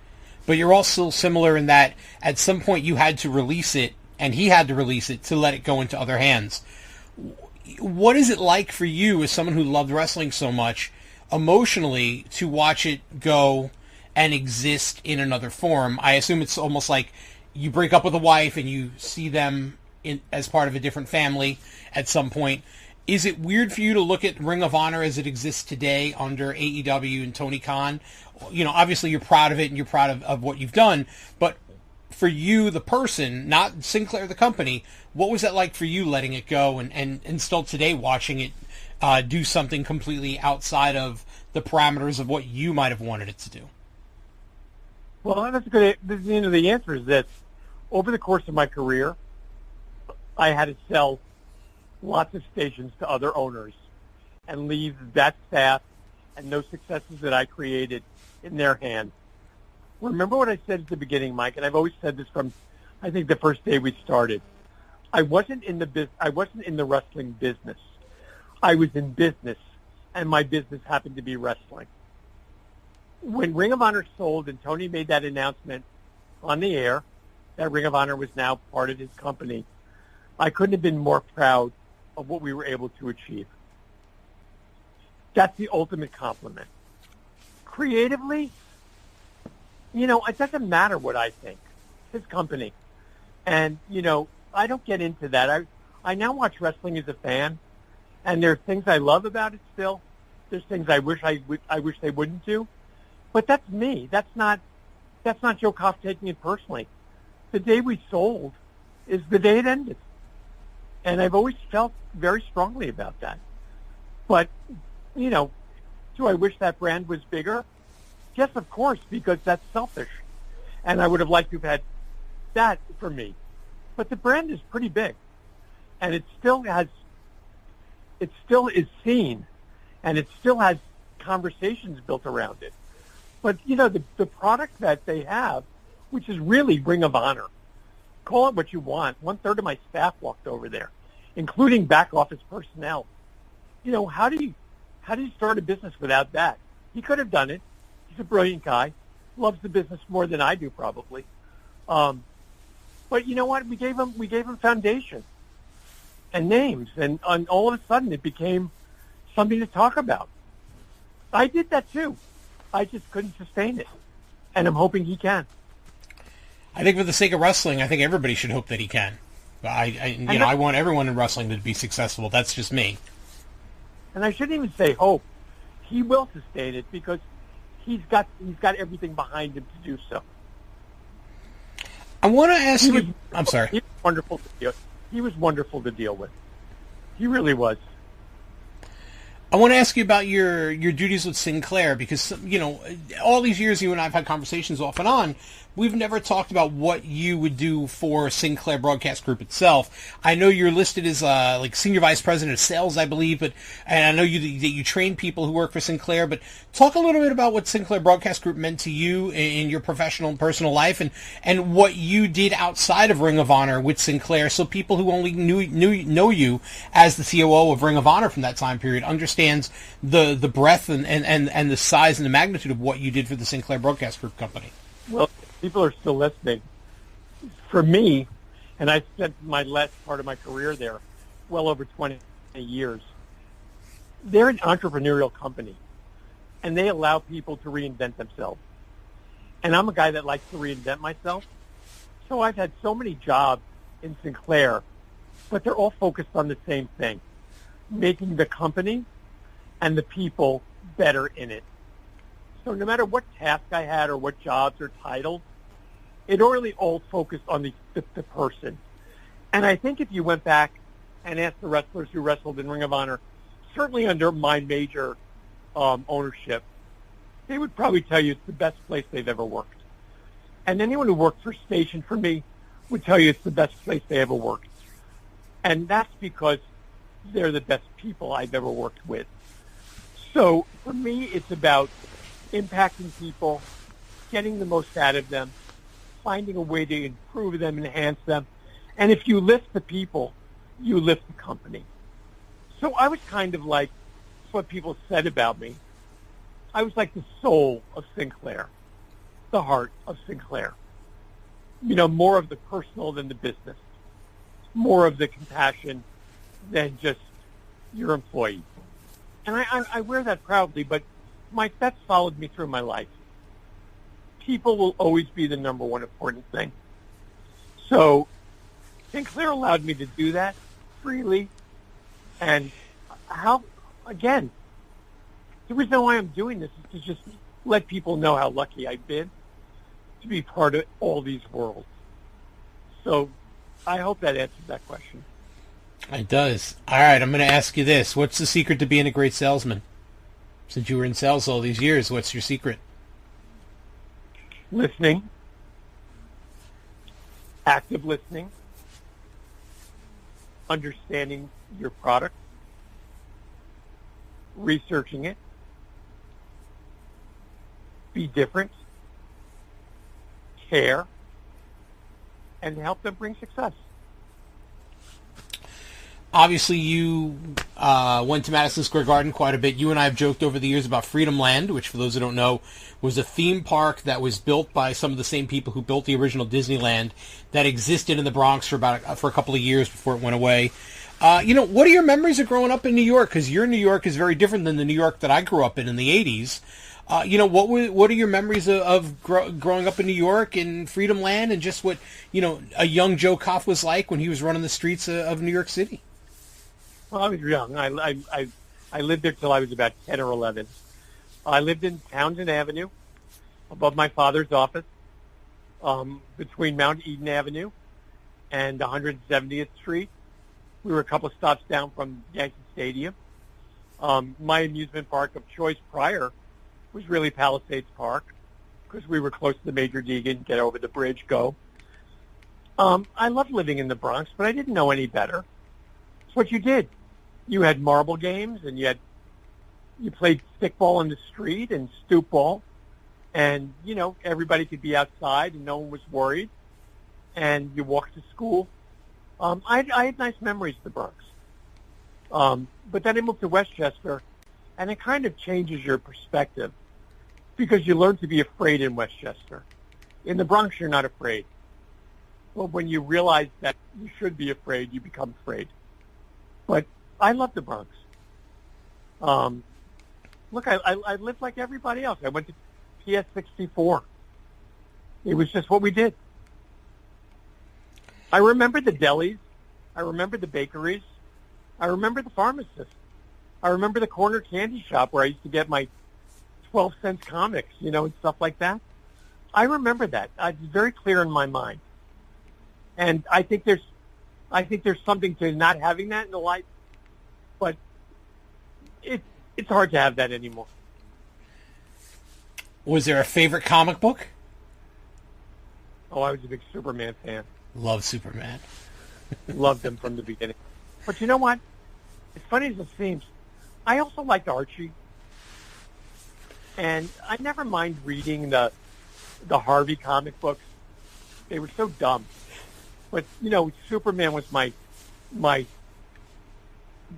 Speaker 3: But you're also similar in that at some point you had to release it, and he had to release it to let it go into other hands. What is it like for you, as someone who loved wrestling so much, emotionally, to watch it go and exist in another form? I assume it's almost like you break up with a wife and you see them as part of a different family at some point. Is it weird for you to look at Ring of Honor as it exists today under AEW and Tony Khan? Obviously you're proud of it and you're proud of what you've done, but for you, the person, not Sinclair, the company, what was that like for you letting it go and still today watching it do something completely outside of the parameters of what you might have wanted it to do?
Speaker 2: Well, that's good. The answer is this. Over the course of my career, I had to sell lots of stations to other owners and leave that staff and those successes that I created in their hands. Remember what I said at the beginning, Mike, and I've always said this from, I think, the first day we started. I wasn't in the wrestling business. I was in business, and my business happened to be wrestling. When Ring of Honor sold and Tony made that announcement on the air that Ring of Honor was now part of his company, I couldn't have been more proud of what we were able to achieve. That's the ultimate compliment. Creatively, it doesn't matter what I think. His company. And, I don't get into that. I now watch wrestling as a fan, and there are things I love about it still. There's things I wish they wouldn't do. But that's me. That's not Joe Koff taking it personally. The day we sold is the day it ended. And I've always felt very strongly about that. But, do I wish that brand was bigger? Yes, of course, because that's selfish. And I would have liked to have had that for me. But the brand is pretty big. And it still is seen. And it still has conversations built around it. But, the product that they have, which is really Ring of Honor, call it what you want. 1/3 of my staff walked over there, including back office personnel. How do you start a business without that? He could have done it. He's a brilliant guy. Loves the business more than I do, probably. But you know what? We gave him foundation and names, and all of a sudden it became something to talk about. I did that too. I just couldn't sustain it, and I'm hoping he can.
Speaker 3: I think for the sake of wrestling, I think everybody should hope that he can. I want everyone in wrestling to be successful. That's just me.
Speaker 2: And I shouldn't even say hope. He will sustain it because he's got everything behind him to do so.
Speaker 3: I want to ask you. I'm sorry.
Speaker 2: He was wonderful to deal with. He was wonderful to deal with. He really was.
Speaker 3: I want to ask you about your duties with Sinclair because, all these years you and I have had conversations off and on. We've never talked about what you would do for Sinclair Broadcast Group itself. I know you're listed as like Senior Vice President of Sales, I believe, and I know that you train people who work for Sinclair. But talk a little bit about what Sinclair Broadcast Group meant to you in your professional and personal life, and what you did outside of Ring of Honor with Sinclair, so people who only know you as the COO of Ring of Honor from that time period understands the breadth and the size and the magnitude of what you did for the Sinclair Broadcast Group company.
Speaker 2: Well, people are still listening. For me, and I spent my last part of my career there, well over 20 years, they're an entrepreneurial company, and they allow people to reinvent themselves. And I'm a guy that likes to reinvent myself. So I've had so many jobs in Sinclair, but they're all focused on the same thing, making the company and the people better in it. So no matter what task I had or what jobs or titles, it really all focused on the person. And I think if you went back and asked the wrestlers who wrestled in Ring of Honor, certainly under my major ownership, they would probably tell you it's the best place they've ever worked. And anyone who worked for Station for me would tell you it's the best place they ever worked. And that's because they're the best people I've ever worked with. So for me, it's about impacting people, getting the most out of them, finding a way to improve them, enhance them. And if you lift the people, you lift the company. So I was kind of like, that's what people said about me, I was like the soul of Sinclair, the heart of Sinclair. More of the personal than the business, more of the compassion than just your employee. And I wear that proudly, but that's followed me through my life. People will always be the number one important thing. So Sinclair allowed me to do that freely. And the reason why I'm doing this is to just let people know how lucky I've been to be part of all these worlds. So I hope that answers that question.
Speaker 3: It does. All right, I'm going to ask you this. What's the secret to being a great salesman? Since you were in sales all these years, what's your secret?
Speaker 2: Listening. Active listening. Understanding your product. Researching it. Be different. Care. And help them bring success.
Speaker 3: Obviously, you went to Madison Square Garden quite a bit. You and I have joked over the years about Freedom Land, which, for those who don't know, was a theme park that was built by some of the same people who built the original Disneyland that existed in the Bronx for a couple of years before it went away. What are your memories of growing up in New York? Because your New York is very different than the New York that I grew up in the 80s. What are your memories of growing up in New York and Freedom Land, and just what a young Joe Koff was like when he was running the streets of New York City?
Speaker 2: Well, I was young. I lived there till I was about 10 or 11. I lived in Townsend Avenue, above my father's office, between Mount Eden Avenue and 170th Street. We were a couple of stops down from Yankee Stadium. My amusement park of choice prior was really Palisades Park, because we were close to the Major Deegan, get over the bridge, go. I loved living in the Bronx, but I didn't know any better. It's what you did. You had marble games, and you played stickball in the street and stoop ball, and everybody could be outside and no one was worried, and you walked to school. I had nice memories of the Bronx, but then I moved to Westchester, and it kind of changes your perspective, because you learn to be afraid in Westchester. In the Bronx, you're not afraid. Well, when you realize that you should be afraid, you become afraid. But I love the Bronx. Look, I lived like everybody else. I went to PS 64. It was just what we did. I remember the delis. I remember the bakeries. I remember the pharmacist. I remember the corner candy shop where I used to get my 12-cent comics, and stuff like that. I remember that. It's very clear in my mind. And I think there's something to not having that in the life. But It's hard to have that anymore.
Speaker 3: Was there a favorite comic book?
Speaker 2: Oh, I was a big Superman fan.
Speaker 3: Love Superman.
Speaker 2: Loved him from the beginning. But you know what? As funny as it seems, I also liked Archie. And I never mind reading the Harvey comic books. They were so dumb. But, you know, Superman was my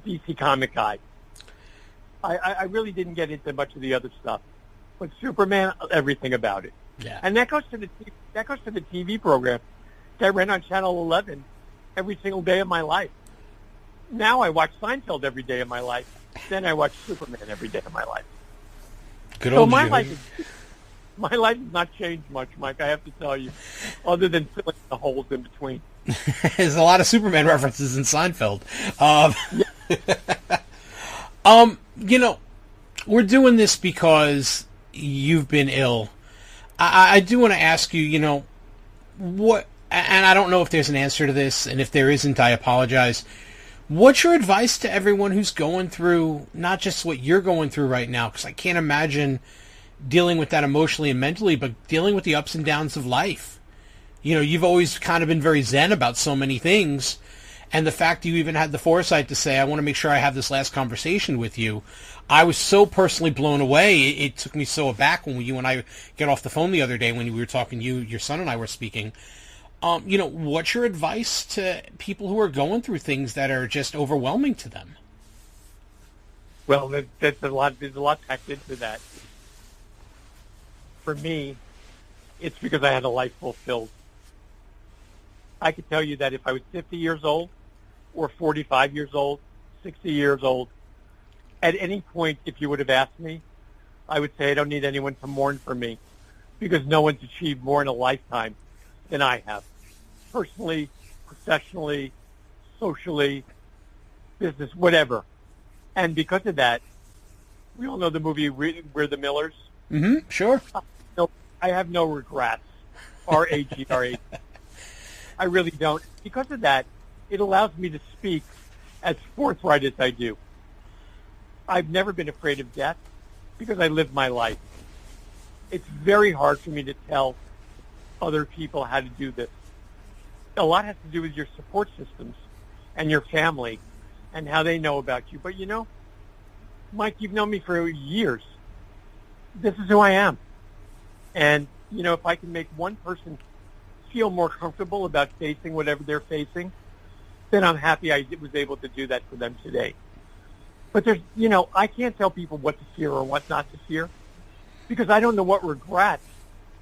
Speaker 2: DC comic guy. I really didn't get into much of the other stuff. But Superman, everything about it.
Speaker 3: Yeah.
Speaker 2: And that goes to the TV program that ran on Channel 11 every single day of my life. Now I watch Seinfeld every day of my life. Then I watch Superman every day of my life.
Speaker 3: Good old
Speaker 2: my
Speaker 3: Joe.
Speaker 2: life has not changed much, Mike, I have to tell you, other than filling the holes in between.
Speaker 3: There's a lot of Superman references in Seinfeld. You know, we're doing this because you've been ill. I do want to ask you, you know, what, and I don't know if there's an answer to this, and if there isn't, I apologize. What's your advice to everyone who's going through not just what you're going through right now? Because I can't imagine dealing with that emotionally and mentally, but dealing with the ups and downs of life. You know, you've always kind of been very zen about so many things, and the fact you even had the foresight to say, I want to make sure I have this last conversation with you, I was so personally blown away. It took me so aback when you and I get off the phone the other day when we were talking, your son and I were speaking. You know, what's your advice to people who are going through things that are just overwhelming to them?
Speaker 2: Well, there's a lot packed into that. For me, it's because I had a life fulfilled. I could tell you that if I was 50 years old or 45 years old, 60 years old, at any point, if you would have asked me, I would say I don't need anyone to mourn for me because no one's achieved more in a lifetime than I have. Personally, professionally, socially, business, whatever. And because of that, we all know the movie We're the Millers.
Speaker 3: Mm-hmm, sure.
Speaker 2: I have no regrets. R-A-G-R-A. I really don't. Because of that, it allows me to speak as forthright as I do. I've never been afraid of death because I lived my life. It's very hard for me to tell other people how to do this. A lot has to do with your support systems and your family and how they know about you. But, you know, Mike, you've known me for years. This is who I am. And, you know, if I can make one person feel more comfortable about facing whatever they're facing, then I'm happy I was able to do that for them today. But there's, you know, I can't tell people what to fear or what not to fear because I don't know what regrets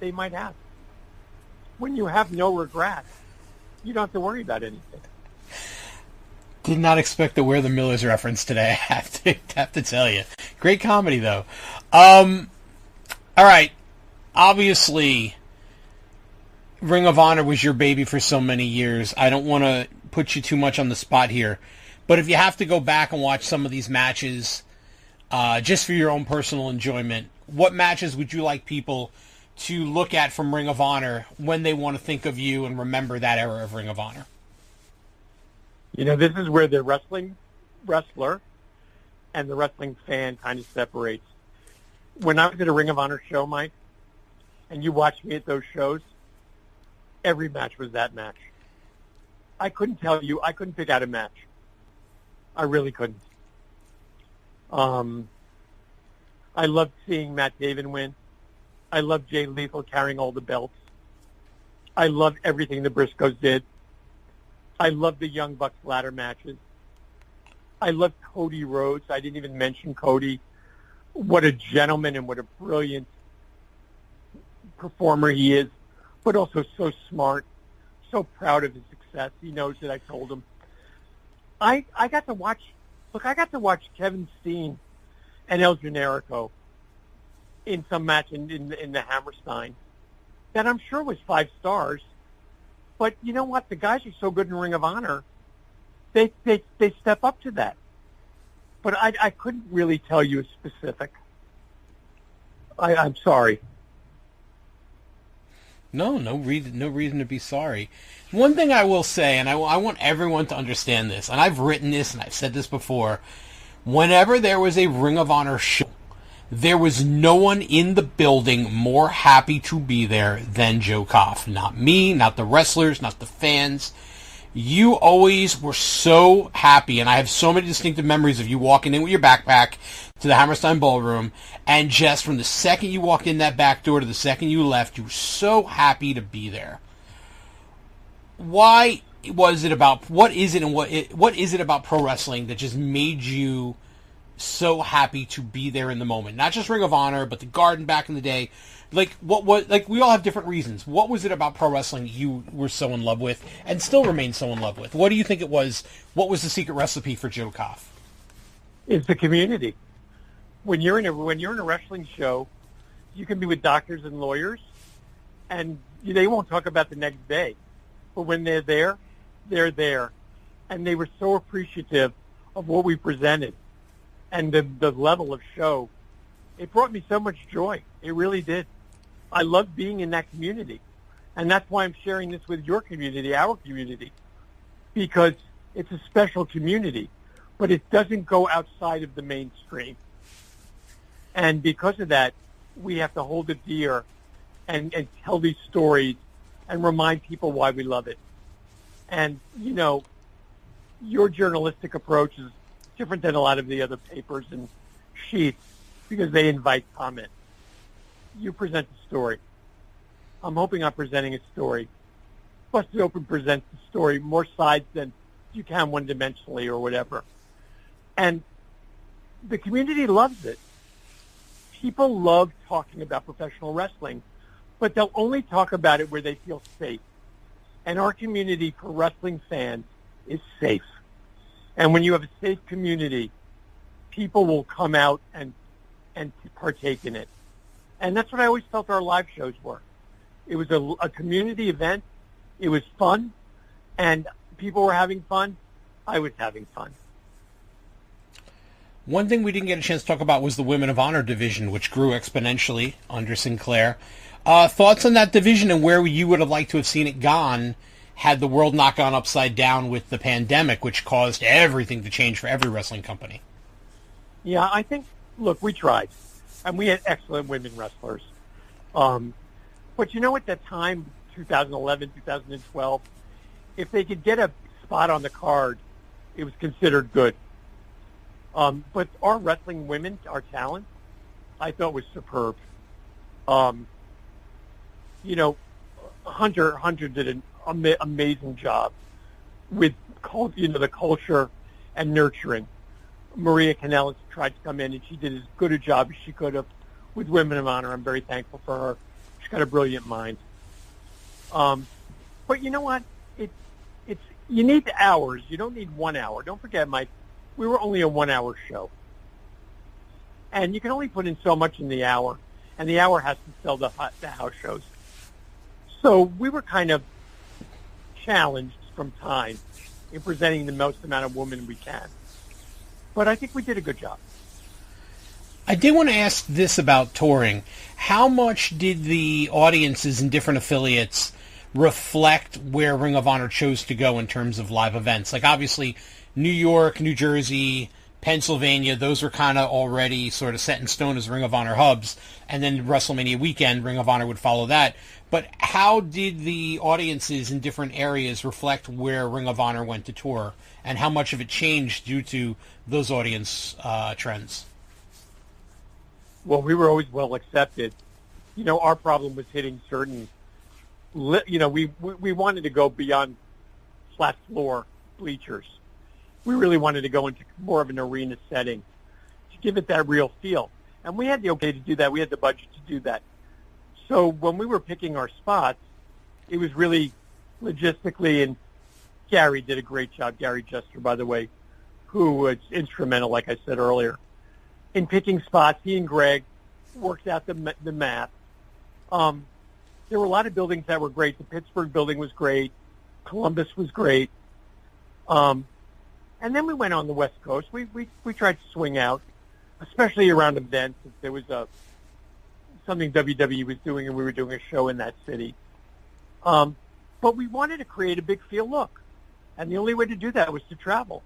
Speaker 2: they might have. When you have no regrets, you don't have to worry about anything.
Speaker 3: Did not expect the We're the Millers reference today. I have to tell you. Great comedy, though. All right. Obviously, Ring of Honor was your baby for so many years. I don't want to put you too much on the spot here. But if you have to go back and watch some of these matches, just for your own personal enjoyment, what matches would you like people to look at from Ring of Honor when they want to think of you and remember that era of Ring of Honor?
Speaker 2: You know, this is where the wrestler and the wrestling fan kind of separates. When I was at a Ring of Honor show, Mike, and you watched me at those shows, every match was that match. I couldn't pick out a match. I really couldn't. I loved seeing Matt Taven win. I loved Jay Lethal carrying all the belts. I loved everything the Briscoes did. I loved the Young Bucks ladder matches. I loved Cody Rhodes. I didn't even mention Cody. What a gentleman and what a brilliant performer he is, but also so smart, so proud of his success. He knows that I told him. I got to watch Kevin Steen and El Generico in some match in the Hammerstein that I'm sure was 5 stars. But you know what? The guys are so good in Ring of Honor, they step up to that. But I couldn't really tell you a specific. I'm sorry.
Speaker 3: No reason to be sorry. One thing I will say, and I want everyone to understand this, and I've written this and I've said this before, Whenever there was a Ring of Honor show, there was no one in the building more happy to be there than Joe Koff. Not me, not the wrestlers, not the fans. You always were so happy, and I have so many distinctive memories of you walking in with your backpack to the Hammerstein Ballroom, and just from the second you walked in that back door to the second you left, you were so happy to be there. Why was it about, what is it about pro wrestling that just made you so happy to be there in the moment? Not just Ring of Honor, but the Garden back in the day. Like, we all have different reasons. What was it about pro wrestling you were so in love with and still remain so in love with? What do you think it was? What was the secret recipe for Joe Koff?
Speaker 2: It's the community. When you're in a wrestling show, you can be with doctors and lawyers, and they won't talk about the next day. But when they're there, they're there. And they were so appreciative of what we presented and the level of show. It brought me so much joy. It really did. I love being in that community. And that's why I'm sharing this with your community, our community, because it's a special community, but it doesn't go outside of the mainstream. And because of that, we have to hold it dear and tell these stories and remind people why we love it. And, your journalistic approach is different than a lot of the other papers and sheets because they invite comment. You present a story. I'm hoping I'm presenting a story. Busted Open presents the story, more sides than you can one-dimensionally or whatever. And the community loves it. People love talking about professional wrestling, but they'll only talk about it where they feel safe. And our community for wrestling fans is safe. And when you have a safe community, people will come out and partake in it. And that's what I always felt our live shows were. It was a community event. It was fun, and people were having fun. I was having fun.
Speaker 3: One thing we didn't get a chance to talk about was the Women of Honor division, which grew exponentially under Sinclair. Thoughts on that division and where you would have liked to have seen it gone had the world not gone upside down with the pandemic, which caused everything to change for every wrestling company?
Speaker 2: Yeah, I think, look, we tried. And we had excellent women wrestlers. But at that time, 2011, 2012, if they could get a spot on the card, it was considered good. But our wrestling women, our talent, I thought was superb. Hunter did an amazing job with, the culture and nurturing. Maria Kanellis tried to come in, and she did as good a job as she could have with Women of Honor. I'm very thankful for her. She's got a brilliant mind. But you know what? You need the hours. You don't need 1 hour. Don't forget, Mike, we were only a 1 hour show. And you can only put in so much in the hour, and the hour has to sell the house shows. So we were kind of challenged from time in presenting the most amount of women we can. But I think we did a good job.
Speaker 3: I did want to ask this about touring. How much did the audiences in different affiliates reflect where Ring of Honor chose to go in terms of live events? Like, obviously, New York, New Jersey, Pennsylvania, those were kind of already sort of set in stone as Ring of Honor hubs. And then WrestleMania weekend, Ring of Honor would follow that. But how did the audiences in different areas reflect where Ring of Honor went to tour? And how much of it changed due to those audience trends?
Speaker 2: Well, we were always well accepted. Our problem was hitting certain, we wanted to go beyond flat floor bleachers. We really wanted to go into more of an arena setting to give it that real feel. And we had the okay to do that. We had the budget to do that. So when we were picking our spots, it was really logistically, and Gary did a great job, Gary Jester, by the way, who was instrumental, like I said earlier, in picking spots. He and Greg worked out the math. There were a lot of buildings that were great. The Pittsburgh building was great. Columbus was great. And then we went on the West Coast. We tried to swing out, especially around events. If there was something WWE was doing and we were doing a show in that city. But we wanted to create a big field look. And the only way to do that was to travel.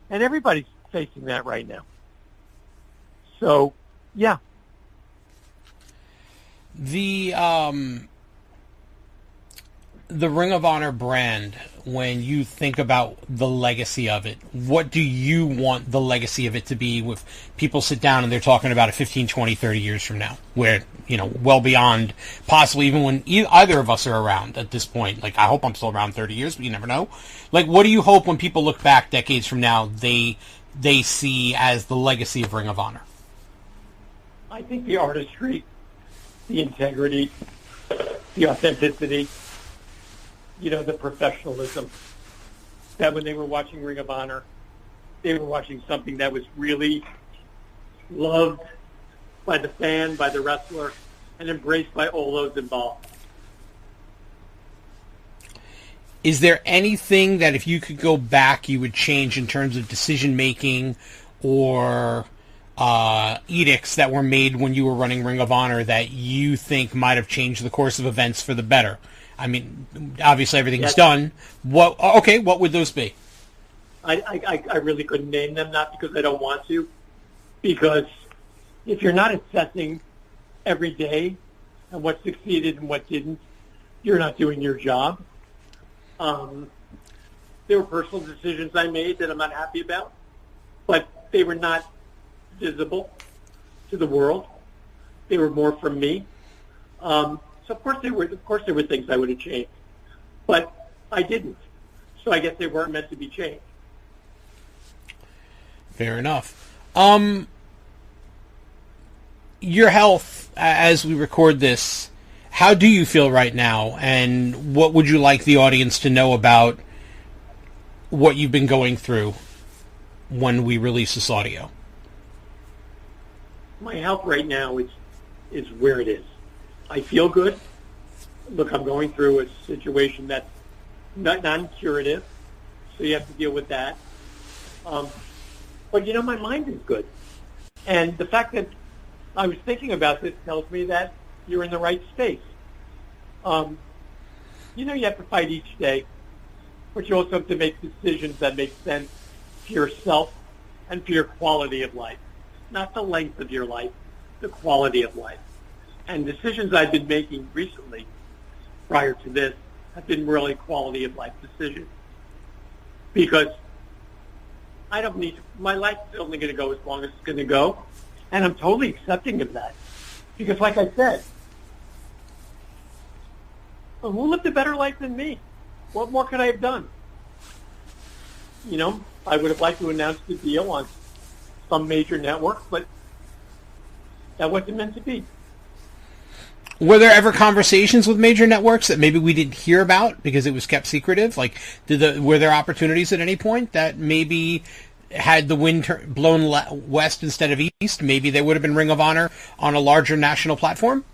Speaker 2: And everybody facing that right now. So, yeah.
Speaker 3: The Ring of Honor brand, when you think about the legacy of it, what do you want the legacy of it to be with people sit down and they're talking about it 15, 20, 30 years from now, where, well beyond possibly even when either of us are around at this point? Like, I hope I'm still around 30 years, but you never know. Like, what do you hope when people look back decades from now, they see as the legacy of Ring of Honor?
Speaker 2: I think the artistry, the integrity, the authenticity, the professionalism, that when they were watching Ring of Honor, they were watching something that was really loved by the fan, by the wrestler, and embraced by all those involved.
Speaker 3: Is there anything that if you could go back you would change in terms of decision-making or edicts that were made when you were running Ring of Honor that you think might have changed the course of events for the better? I mean, obviously everything's done. What would those be?
Speaker 2: I really couldn't name them, not because I don't want to, because if you're not assessing every day and what succeeded and what didn't, you're not doing your job. There were personal decisions I made that I'm not happy about, but they were not visible to the world. They were more from me. So of course there were things I would have changed, but I didn't. So I guess they weren't meant to be changed.
Speaker 3: Fair enough. Your health, as we record this, how do you feel right now, and what would you like the audience to know about what you've been going through when we release this audio?
Speaker 2: My health right now is where it is. I feel good. Look, I'm going through a situation that's non-curative, so you have to deal with that. But, my mind is good. And the fact that I was thinking about this tells me that you're in the right space. You have to fight each day, but you also have to make decisions that make sense for yourself and for your quality of life. Not the length of your life, the quality of life. And decisions I've been making recently, prior to this, have been really quality of life decisions. Because my life is only going to go as long as it's going to go. And I'm totally accepting of that. Because like I said, who lived a better life than me? What more could I have done? I would have liked to announce the deal on some major network, but that wasn't meant to be.
Speaker 3: Were there ever conversations with major networks that maybe we didn't hear about because it was kept secretive? Like, were there opportunities at any point that maybe had the wind blown west instead of east? Maybe there would have been Ring of Honor on a larger national platform?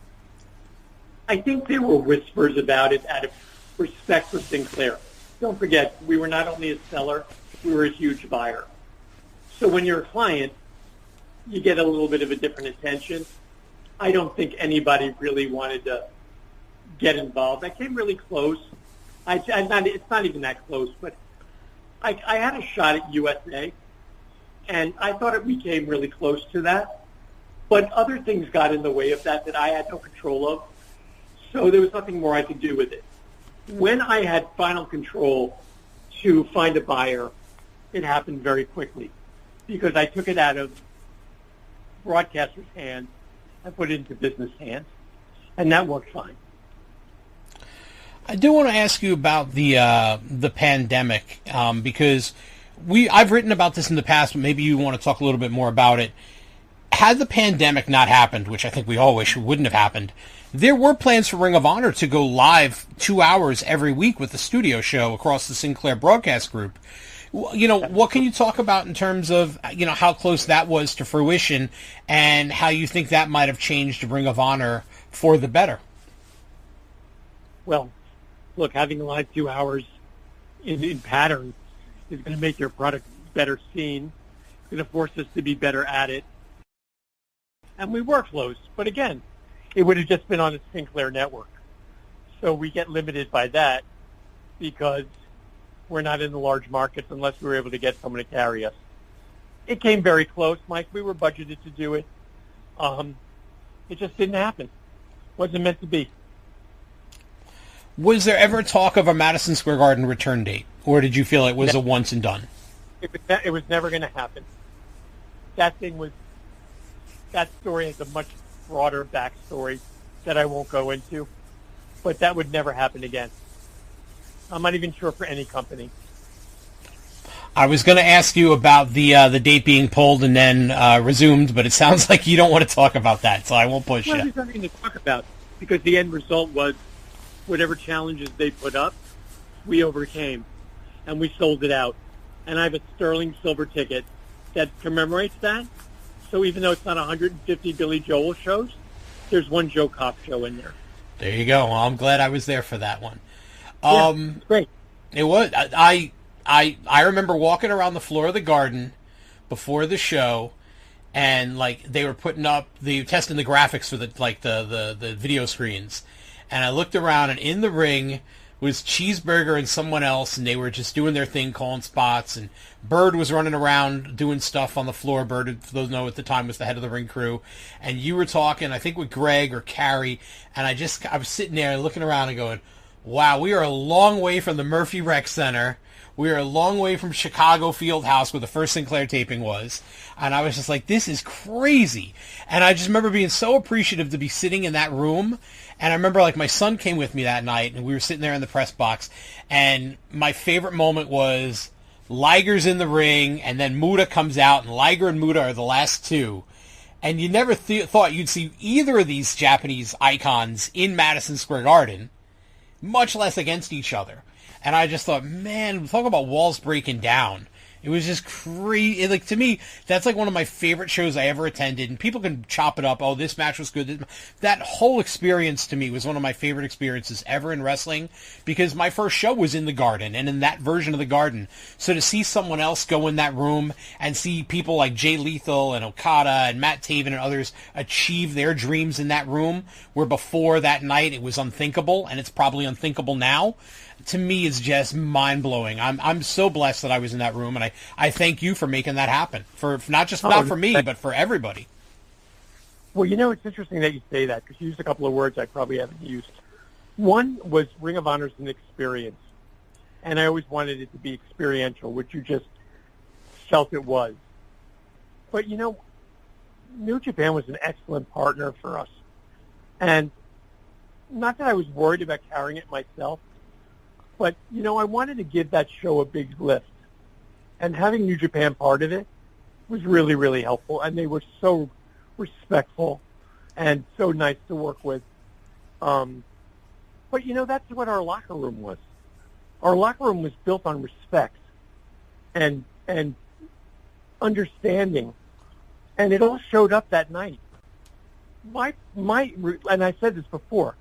Speaker 2: I think there were whispers about it out of respect for Sinclair. Don't forget, we were not only a seller, we were a huge buyer. So when you're a client, you get a little bit of a different attention. I don't think anybody really wanted to get involved. I came really close. It's not even that close, but I had a shot at USA, and I thought we came really close to that. But other things got in the way of that I had no control of, so there was nothing more I could do with it. When I had final control to find a buyer, it happened very quickly because I took it out of broadcasters' hands and put it into business hands, and that worked fine.
Speaker 3: I do want to ask you about the pandemic because I've written about this in the past, but maybe you want to talk a little bit more about it. Had the pandemic not happened, which I think we all wish wouldn't have happened, there were plans for Ring of Honor to go live 2 hours every week with the studio show across the Sinclair Broadcast Group. What can you talk about in terms of, how close that was to fruition and how you think that might have changed Ring of Honor for the better?
Speaker 2: Well, look, having a live 2 hours in pattern is going to make your product better seen. It's going to force us to be better at it. And we were close. But again, it would have just been on a Sinclair network. So we get limited by that because we're not in the large markets unless we were able to get someone to carry us. It came very close, Mike. We were budgeted to do it. It just didn't happen. Wasn't meant to be.
Speaker 3: Was there ever talk of a Madison Square Garden return date, or did you feel it was a once and done?
Speaker 2: It was never going to happen. That story has a much broader backstory that I won't go into, but that would never happen again. I'm not even sure for any company.
Speaker 3: I was going to ask you about the date being pulled and then resumed, but it sounds like you don't want to talk about that, so I won't push you.
Speaker 2: There's nothing to talk about because the end result was whatever challenges they put up, we overcame, and we sold it out. And I have a sterling silver ticket that commemorates that. So even though it's not 150 Billy Joel shows, there's one Joe Koff show in there.
Speaker 3: There you go. Well, I'm glad I was there for that one.
Speaker 2: It's great.
Speaker 3: It was. I remember walking around the floor of the Garden before the show, and like they were testing the graphics for the video screens, and I looked around, and in the ring was Cheeseburger and someone else, and they were just doing their thing, calling spots, and Bird was running around doing stuff on the floor. Bird, for those who know, at the time was the head of the ring crew, and you were talking, I think, with Greg or Carrie, and I was sitting there looking around and going, wow, we are a long way from the Murphy Rec Center. We are a long way from Chicago Fieldhouse, where the first Sinclair taping was. And I was just like, this is crazy. And I just remember being so appreciative to be sitting in that room. And I remember, like, my son came with me that night, and we were sitting there in the press box. And my favorite moment was Liger's in the ring, and then Muta comes out, and Liger and Muta are the last two. And you never thought you'd see either of these Japanese icons in Madison Square Garden, much less against each other. And I just thought, man, talk about walls breaking down. It was just crazy. Like, to me, that's like one of my favorite shows I ever attended. And people can chop it up. Oh, this match was good. That whole experience to me was one of my favorite experiences ever in wrestling, because my first show was in the Garden and in that version of the Garden. So to see someone else go in that room and see people like Jay Lethal and Okada and Matt Taven and others achieve their dreams in that room, where before that night it was unthinkable, and it's probably unthinkable now, to me is just mind-blowing. I'm so blessed that I was in that room, and I thank you for making that happen. For not for me, but for everybody.
Speaker 2: Well, it's interesting that you say that, because you used a couple of words I probably haven't used. One was Ring of Honor's an experience, and I always wanted it to be experiential, which you just felt it was. But, New Japan was an excellent partner for us. And not that I was worried about carrying it myself, but, I wanted to give that show a big lift. And having New Japan part of it was really, really helpful. And they were so respectful and so nice to work with. But, that's what our locker room was. Our locker room was built on respect and understanding. And it all showed up that night. And I said this before,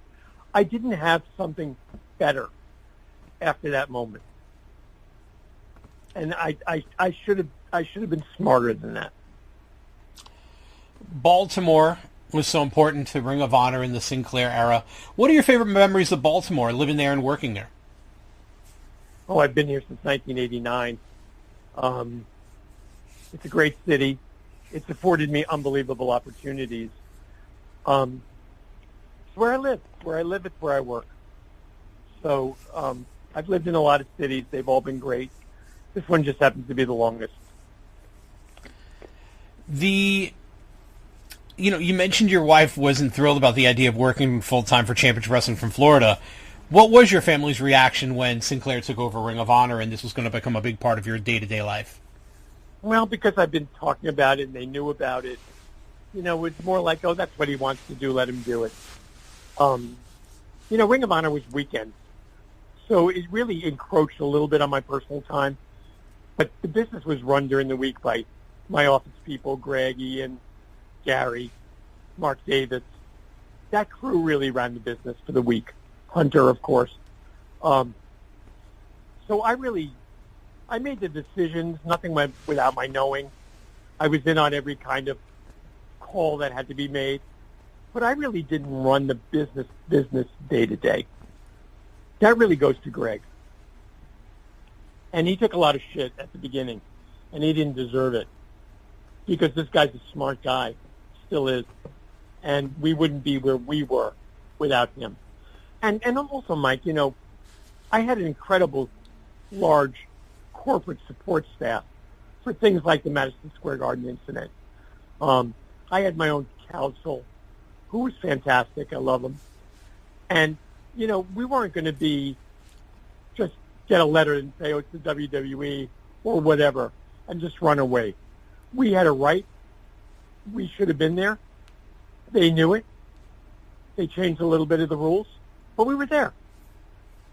Speaker 2: I didn't have something better after that moment, and I should have been smarter than that.
Speaker 3: Baltimore was so important to Ring of Honor in the Sinclair era. What are your favorite memories of Baltimore, living there and working there?
Speaker 2: Oh, I've been here since 1989. It's a great city. It's afforded me unbelievable opportunities. It's where I live. It's where I work. So I've lived in a lot of cities. They've all been great. This one just happens to be the longest.
Speaker 3: You mentioned your wife wasn't thrilled about the idea of working full-time for Championship Wrestling from Florida. What was your family's reaction when Sinclair took over Ring of Honor and this was going to become a big part of your day-to-day life?
Speaker 2: Well, because I've been talking about it and they knew about it, it's more like, oh, that's what he wants to do, let him do it. Ring of Honor was weekends. So it really encroached a little bit on my personal time. But the business was run during the week by my office people, Greg, Ian, Gary, Mark Davis. That crew really ran the business for the week. Hunter, of course. So I made the decisions. Nothing went without my knowing. I was in on every kind of call that had to be made. But I really didn't run the business day to day. That really goes to Greg. And he took a lot of shit at the beginning, and he didn't deserve it. because this guy's a smart guy, still is, and we wouldn't be where we were without him. And also, Mike, I had an incredible, large corporate support staff for things like the Madison Square Garden incident. I had my own counsel, who was fantastic. I love him. And, we weren't going to be just get a letter and say, oh, it's the WWE or whatever, and just run away. We had a right. We should have been there. They knew it. They changed a little bit of the rules, but we were there.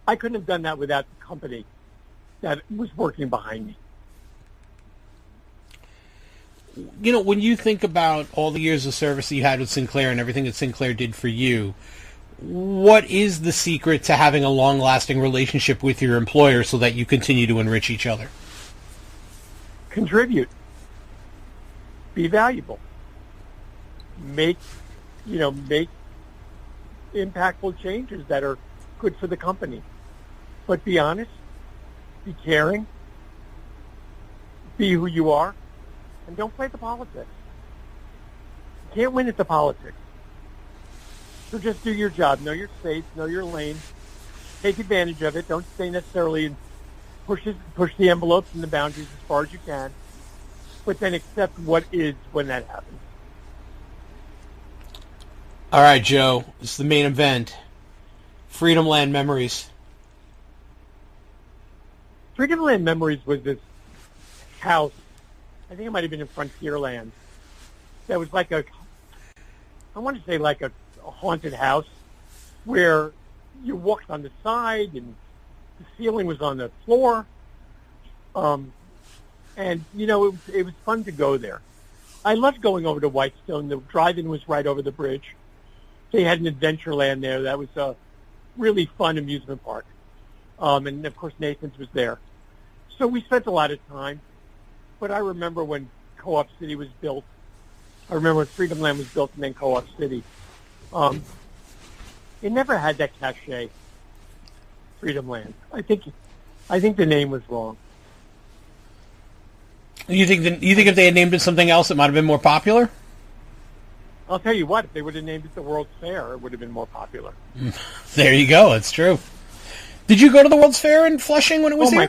Speaker 2: I couldn't have done that without the company that was working behind me.
Speaker 3: When you think about all the years of service that you had with Sinclair and everything that Sinclair did for you, what is the secret to having a long-lasting relationship with your employer so that you continue to enrich each other?
Speaker 2: Contribute. Be valuable. Make impactful changes that are good for the company. But be honest, be caring, be who you are, and don't play the politics. You can't win at the politics. So just do your job. Know your space. Know your lane. Take advantage of it. Don't stay necessarily and push the envelopes and the boundaries as far as you can. But then accept what is when that happens.
Speaker 3: All right, Joe. This is the main event. Freedom Land Memories.
Speaker 2: Freedom Land Memories was this house. I think it might have been in Frontierland. That was like I want to say like a haunted house where you walked on the side and the ceiling was on the floor. And, it was fun to go there. I loved going over to Whitestone. The drive-in was right over the bridge. They had an Adventureland there. That was a really fun amusement park. And, of course, Nathan's was there. So we spent a lot of time. But I remember when Co-op City was built. I remember when Freedom Land was built and then Co-op City. It never had that cachet, Freedom Land. I think the name was wrong.
Speaker 3: You think if they had named it something else, it might have been more popular?
Speaker 2: I'll tell you what, if they would have named it the World's Fair, it would have been more popular.
Speaker 3: There you go. That's true. Did you go to the World's Fair in Flushing when it was here?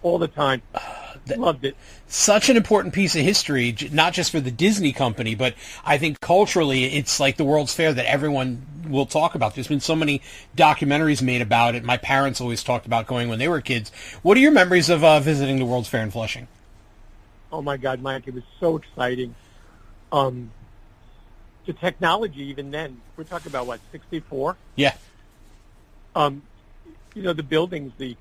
Speaker 2: All the time. Loved it.
Speaker 3: Such an important piece of history, not just for the Disney company, but I think culturally it's like the World's Fair that everyone will talk about. There's been so many documentaries made about it. My parents always talked about going when they were kids. What are your memories of visiting the World's Fair in Flushing?
Speaker 2: Oh, my God, Mike, it was so exciting. The technology even then, we're talking about, what, 64?
Speaker 3: Yeah.
Speaker 2: The buildings, the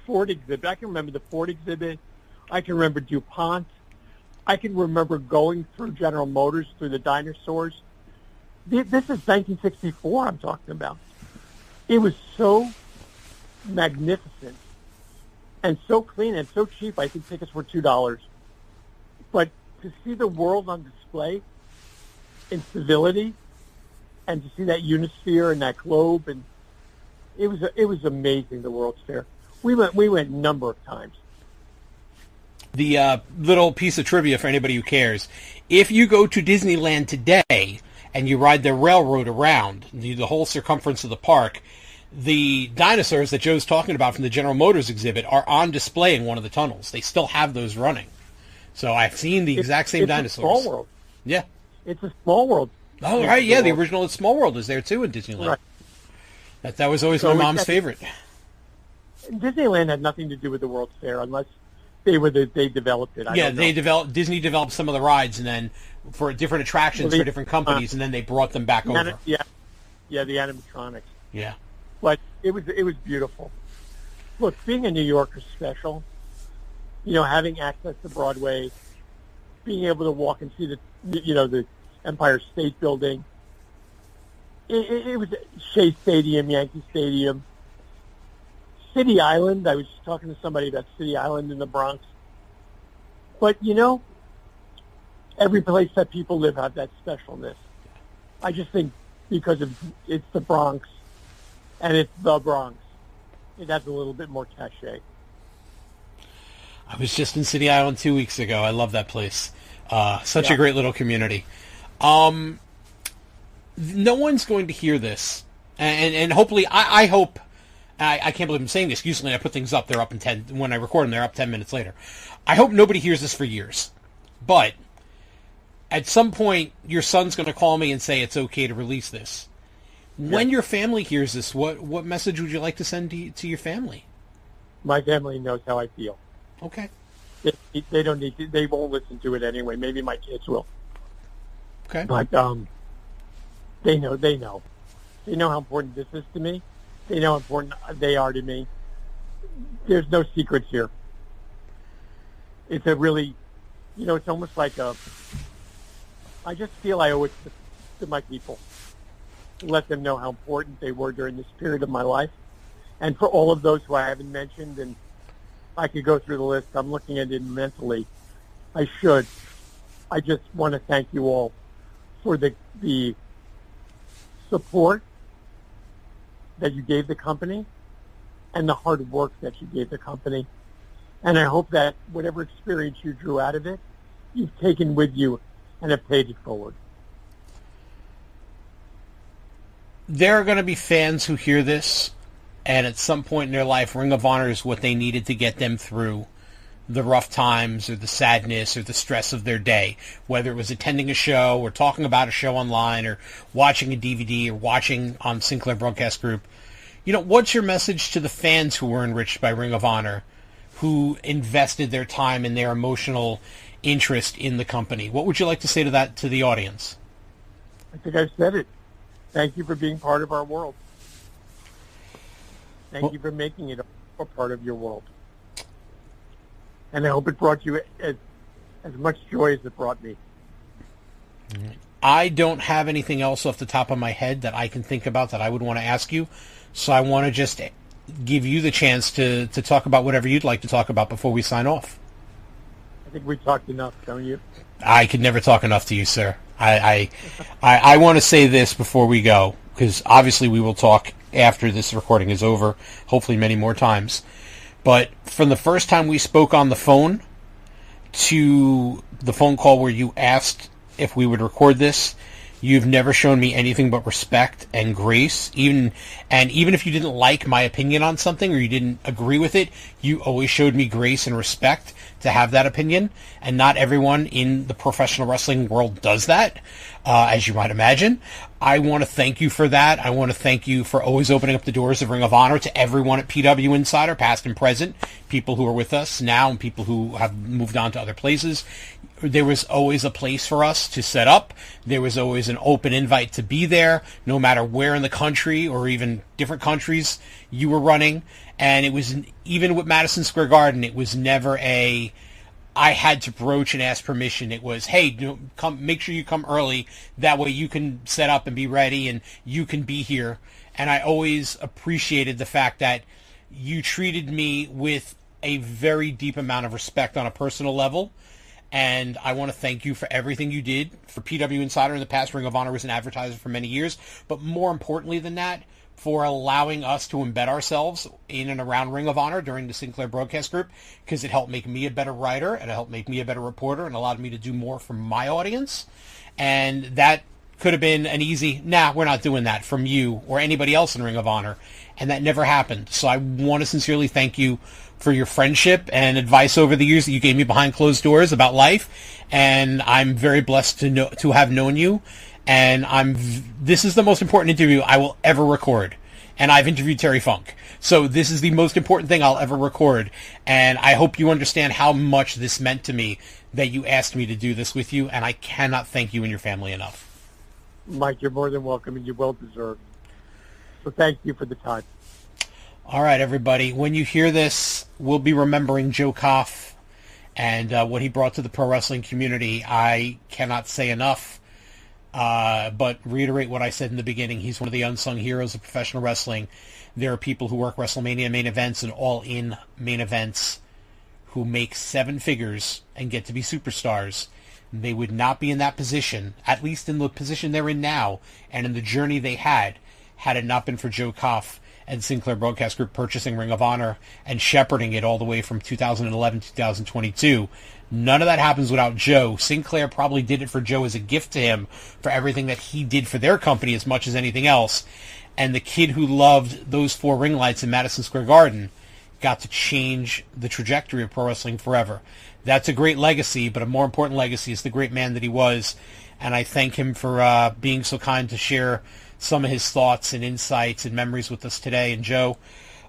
Speaker 2: Ford exhibit. I can remember the Ford exhibit. I can remember DuPont. I can remember going through General Motors, through the dinosaurs. This is 1964 I'm talking about. It was so magnificent and so clean and so cheap. I think tickets were $2. But to see the world on display in civility and to see that Unisphere and that globe, and it was amazing, the World's Fair. We went a number of times.
Speaker 3: The little piece of trivia for anybody who cares. If you go to Disneyland today and you ride the railroad around, the whole circumference of the park, the dinosaurs that Joe's talking about from the General Motors exhibit are on display in one of the tunnels. They still have those running. So I've seen the exact same dinosaurs.
Speaker 2: It's a small world.
Speaker 3: Yeah.
Speaker 2: It's a small world.
Speaker 3: Oh, right, yeah. The original Small World is there, too, in Disneyland. Right. That was always my mom's favorite.
Speaker 2: Disneyland had nothing to do with the World's Fair unless they developed it.
Speaker 3: Disney developed some of the rides, and then for different attractions for different companies, and then they brought them back over.
Speaker 2: The animatronics.
Speaker 3: Yeah.
Speaker 2: But it was beautiful. Look, being a New Yorker is special. Having access to Broadway, being able to walk and see the Empire State Building. It was Shea Stadium, Yankee Stadium. City Island. I was just talking to somebody about City Island in the Bronx. But, every place that people live have that specialness. I just think because it's the Bronx, and it's the Bronx, it has a little bit more cachet.
Speaker 3: I was just in City Island 2 weeks ago. I love that place. Such a great little community. No one's going to hear this, and hopefully, I hope. I can't believe I'm saying this. Usually, I put things up; they're up in 10. When I record them, they're up 10 minutes later. I hope nobody hears this for years, but at some point, your son's going to call me and say it's okay to release this. When your family hears this, what message would you like to send to your family?
Speaker 2: My family knows how I feel.
Speaker 3: Okay.
Speaker 2: They don't need to, they won't listen to it anyway. Maybe my kids will.
Speaker 3: Okay.
Speaker 2: But they know. They know how important this is to me. They know how important they are to me. There's no secrets here. It's a really, it's almost like I just feel I owe it to my people. To let them know how important they were during this period of my life. And for all of those who I haven't mentioned, and I could go through the list, I'm looking at it mentally. I should. I just want to thank you all for the support that you gave the company and the hard work that you gave the company. And I hope that whatever experience you drew out of it, you've taken with you and have paid it forward.
Speaker 3: There are going to be fans who hear this, and at some point in their life, Ring of Honor is what they needed to get them through the rough times or the sadness or the stress of their day, whether it was attending a show or talking about a show online or watching a DVD or watching on Sinclair Broadcast Group. What's your message to the fans who were enriched by Ring of Honor, who invested their time and their emotional interest in the company? What would you like to say to the audience?
Speaker 2: I think I've said it. Thank you for being part of our world. Thank you for making it a part of your world. And I hope it brought you as much joy as it brought me.
Speaker 3: I don't have anything else off the top of my head that I can think about that I would want to ask you. So I want to just give you the chance to talk about whatever you'd like to talk about before we sign off.
Speaker 2: I think we talked enough, don't you?
Speaker 3: I could never talk enough to you, sir. I want to say this before we go, because obviously we will talk after this recording is over, hopefully many more times. But from the first time we spoke on the phone to the phone call where you asked if we would record this, you've never shown me anything but respect and grace. Even if you didn't like my opinion on something or you didn't agree with it, you always showed me grace and respect to have that opinion. And not everyone in the professional wrestling world does that, as you might imagine. I want to thank you for that. I want to thank you for always opening up the doors of Ring of Honor to everyone at PW Insider, past and present, people who are with us now and people who have moved on to other places. There was always a place for us to set up. There was always an open invite to be there, no matter where in the country or even different countries you were running. And it was, even with Madison Square Garden, it was never I had to broach and ask permission. It was, hey, come, make sure you come early. That way you can set up and be ready and you can be here. And I always appreciated the fact that you treated me with a very deep amount of respect on a personal level. And I want to thank you for everything you did for PW Insider in the past. Ring of Honor was an advertiser for many years. But more importantly than that, for allowing us to embed ourselves in and around Ring of Honor during the Sinclair Broadcast Group, because it helped make me a better writer and it helped make me a better reporter and allowed me to do more for my audience. And that could have been an easy, we're not doing that from you or anybody else in Ring of Honor. And that never happened. So I want to sincerely thank you for your friendship and advice over the years that you gave me behind closed doors about life. And I'm very blessed to have known you. And this is the most important interview I will ever record. And I've interviewed Terry Funk. So this is the most important thing I'll ever record. And I hope you understand how much this meant to me that you asked me to do this with you. And I cannot thank you and your family enough.
Speaker 2: Mike, you're more than welcome and you're well deserved. So thank you for the time.
Speaker 3: All right, everybody. When you hear this, we'll be remembering Joe Koff and what he brought to the pro wrestling community. I cannot say enough. But reiterate what I said in the beginning. He's one of the unsung heroes of professional wrestling. There are people who work WrestleMania main events and all-in main events who make 7 figures and get to be superstars. They would not be in that position, at least in the position they're in now, and in the journey they had it not been for Joe Koff and Sinclair Broadcast Group purchasing Ring of Honor and shepherding it all the way from 2011 to 2022 None of that happens without Joe. Sinclair probably did it for Joe as a gift to him for everything that he did for their company as much as anything else. And the kid who loved those 4 ring lights in Madison Square Garden got to change the trajectory of pro wrestling forever. That's a great legacy, but a more important legacy is the great man that he was. And I thank him for being so kind to share some of his thoughts and insights and memories with us today. And Joe,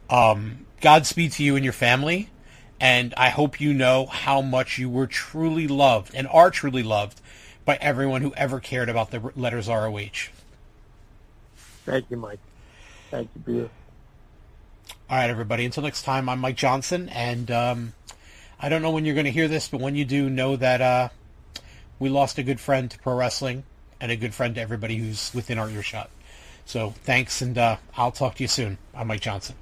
Speaker 3: Godspeed to you and your family. And I hope you know how much you were truly loved and are truly loved by everyone who ever cared about the letters ROH.
Speaker 2: Thank you, Mike. Thank you, Peter.
Speaker 3: All right, everybody. Until next time, I'm Mike Johnson. And I don't know when you're going to hear this, but when you do, know that we lost a good friend to pro wrestling and a good friend to everybody who's within our earshot. So thanks, and I'll talk to you soon. I'm Mike Johnson.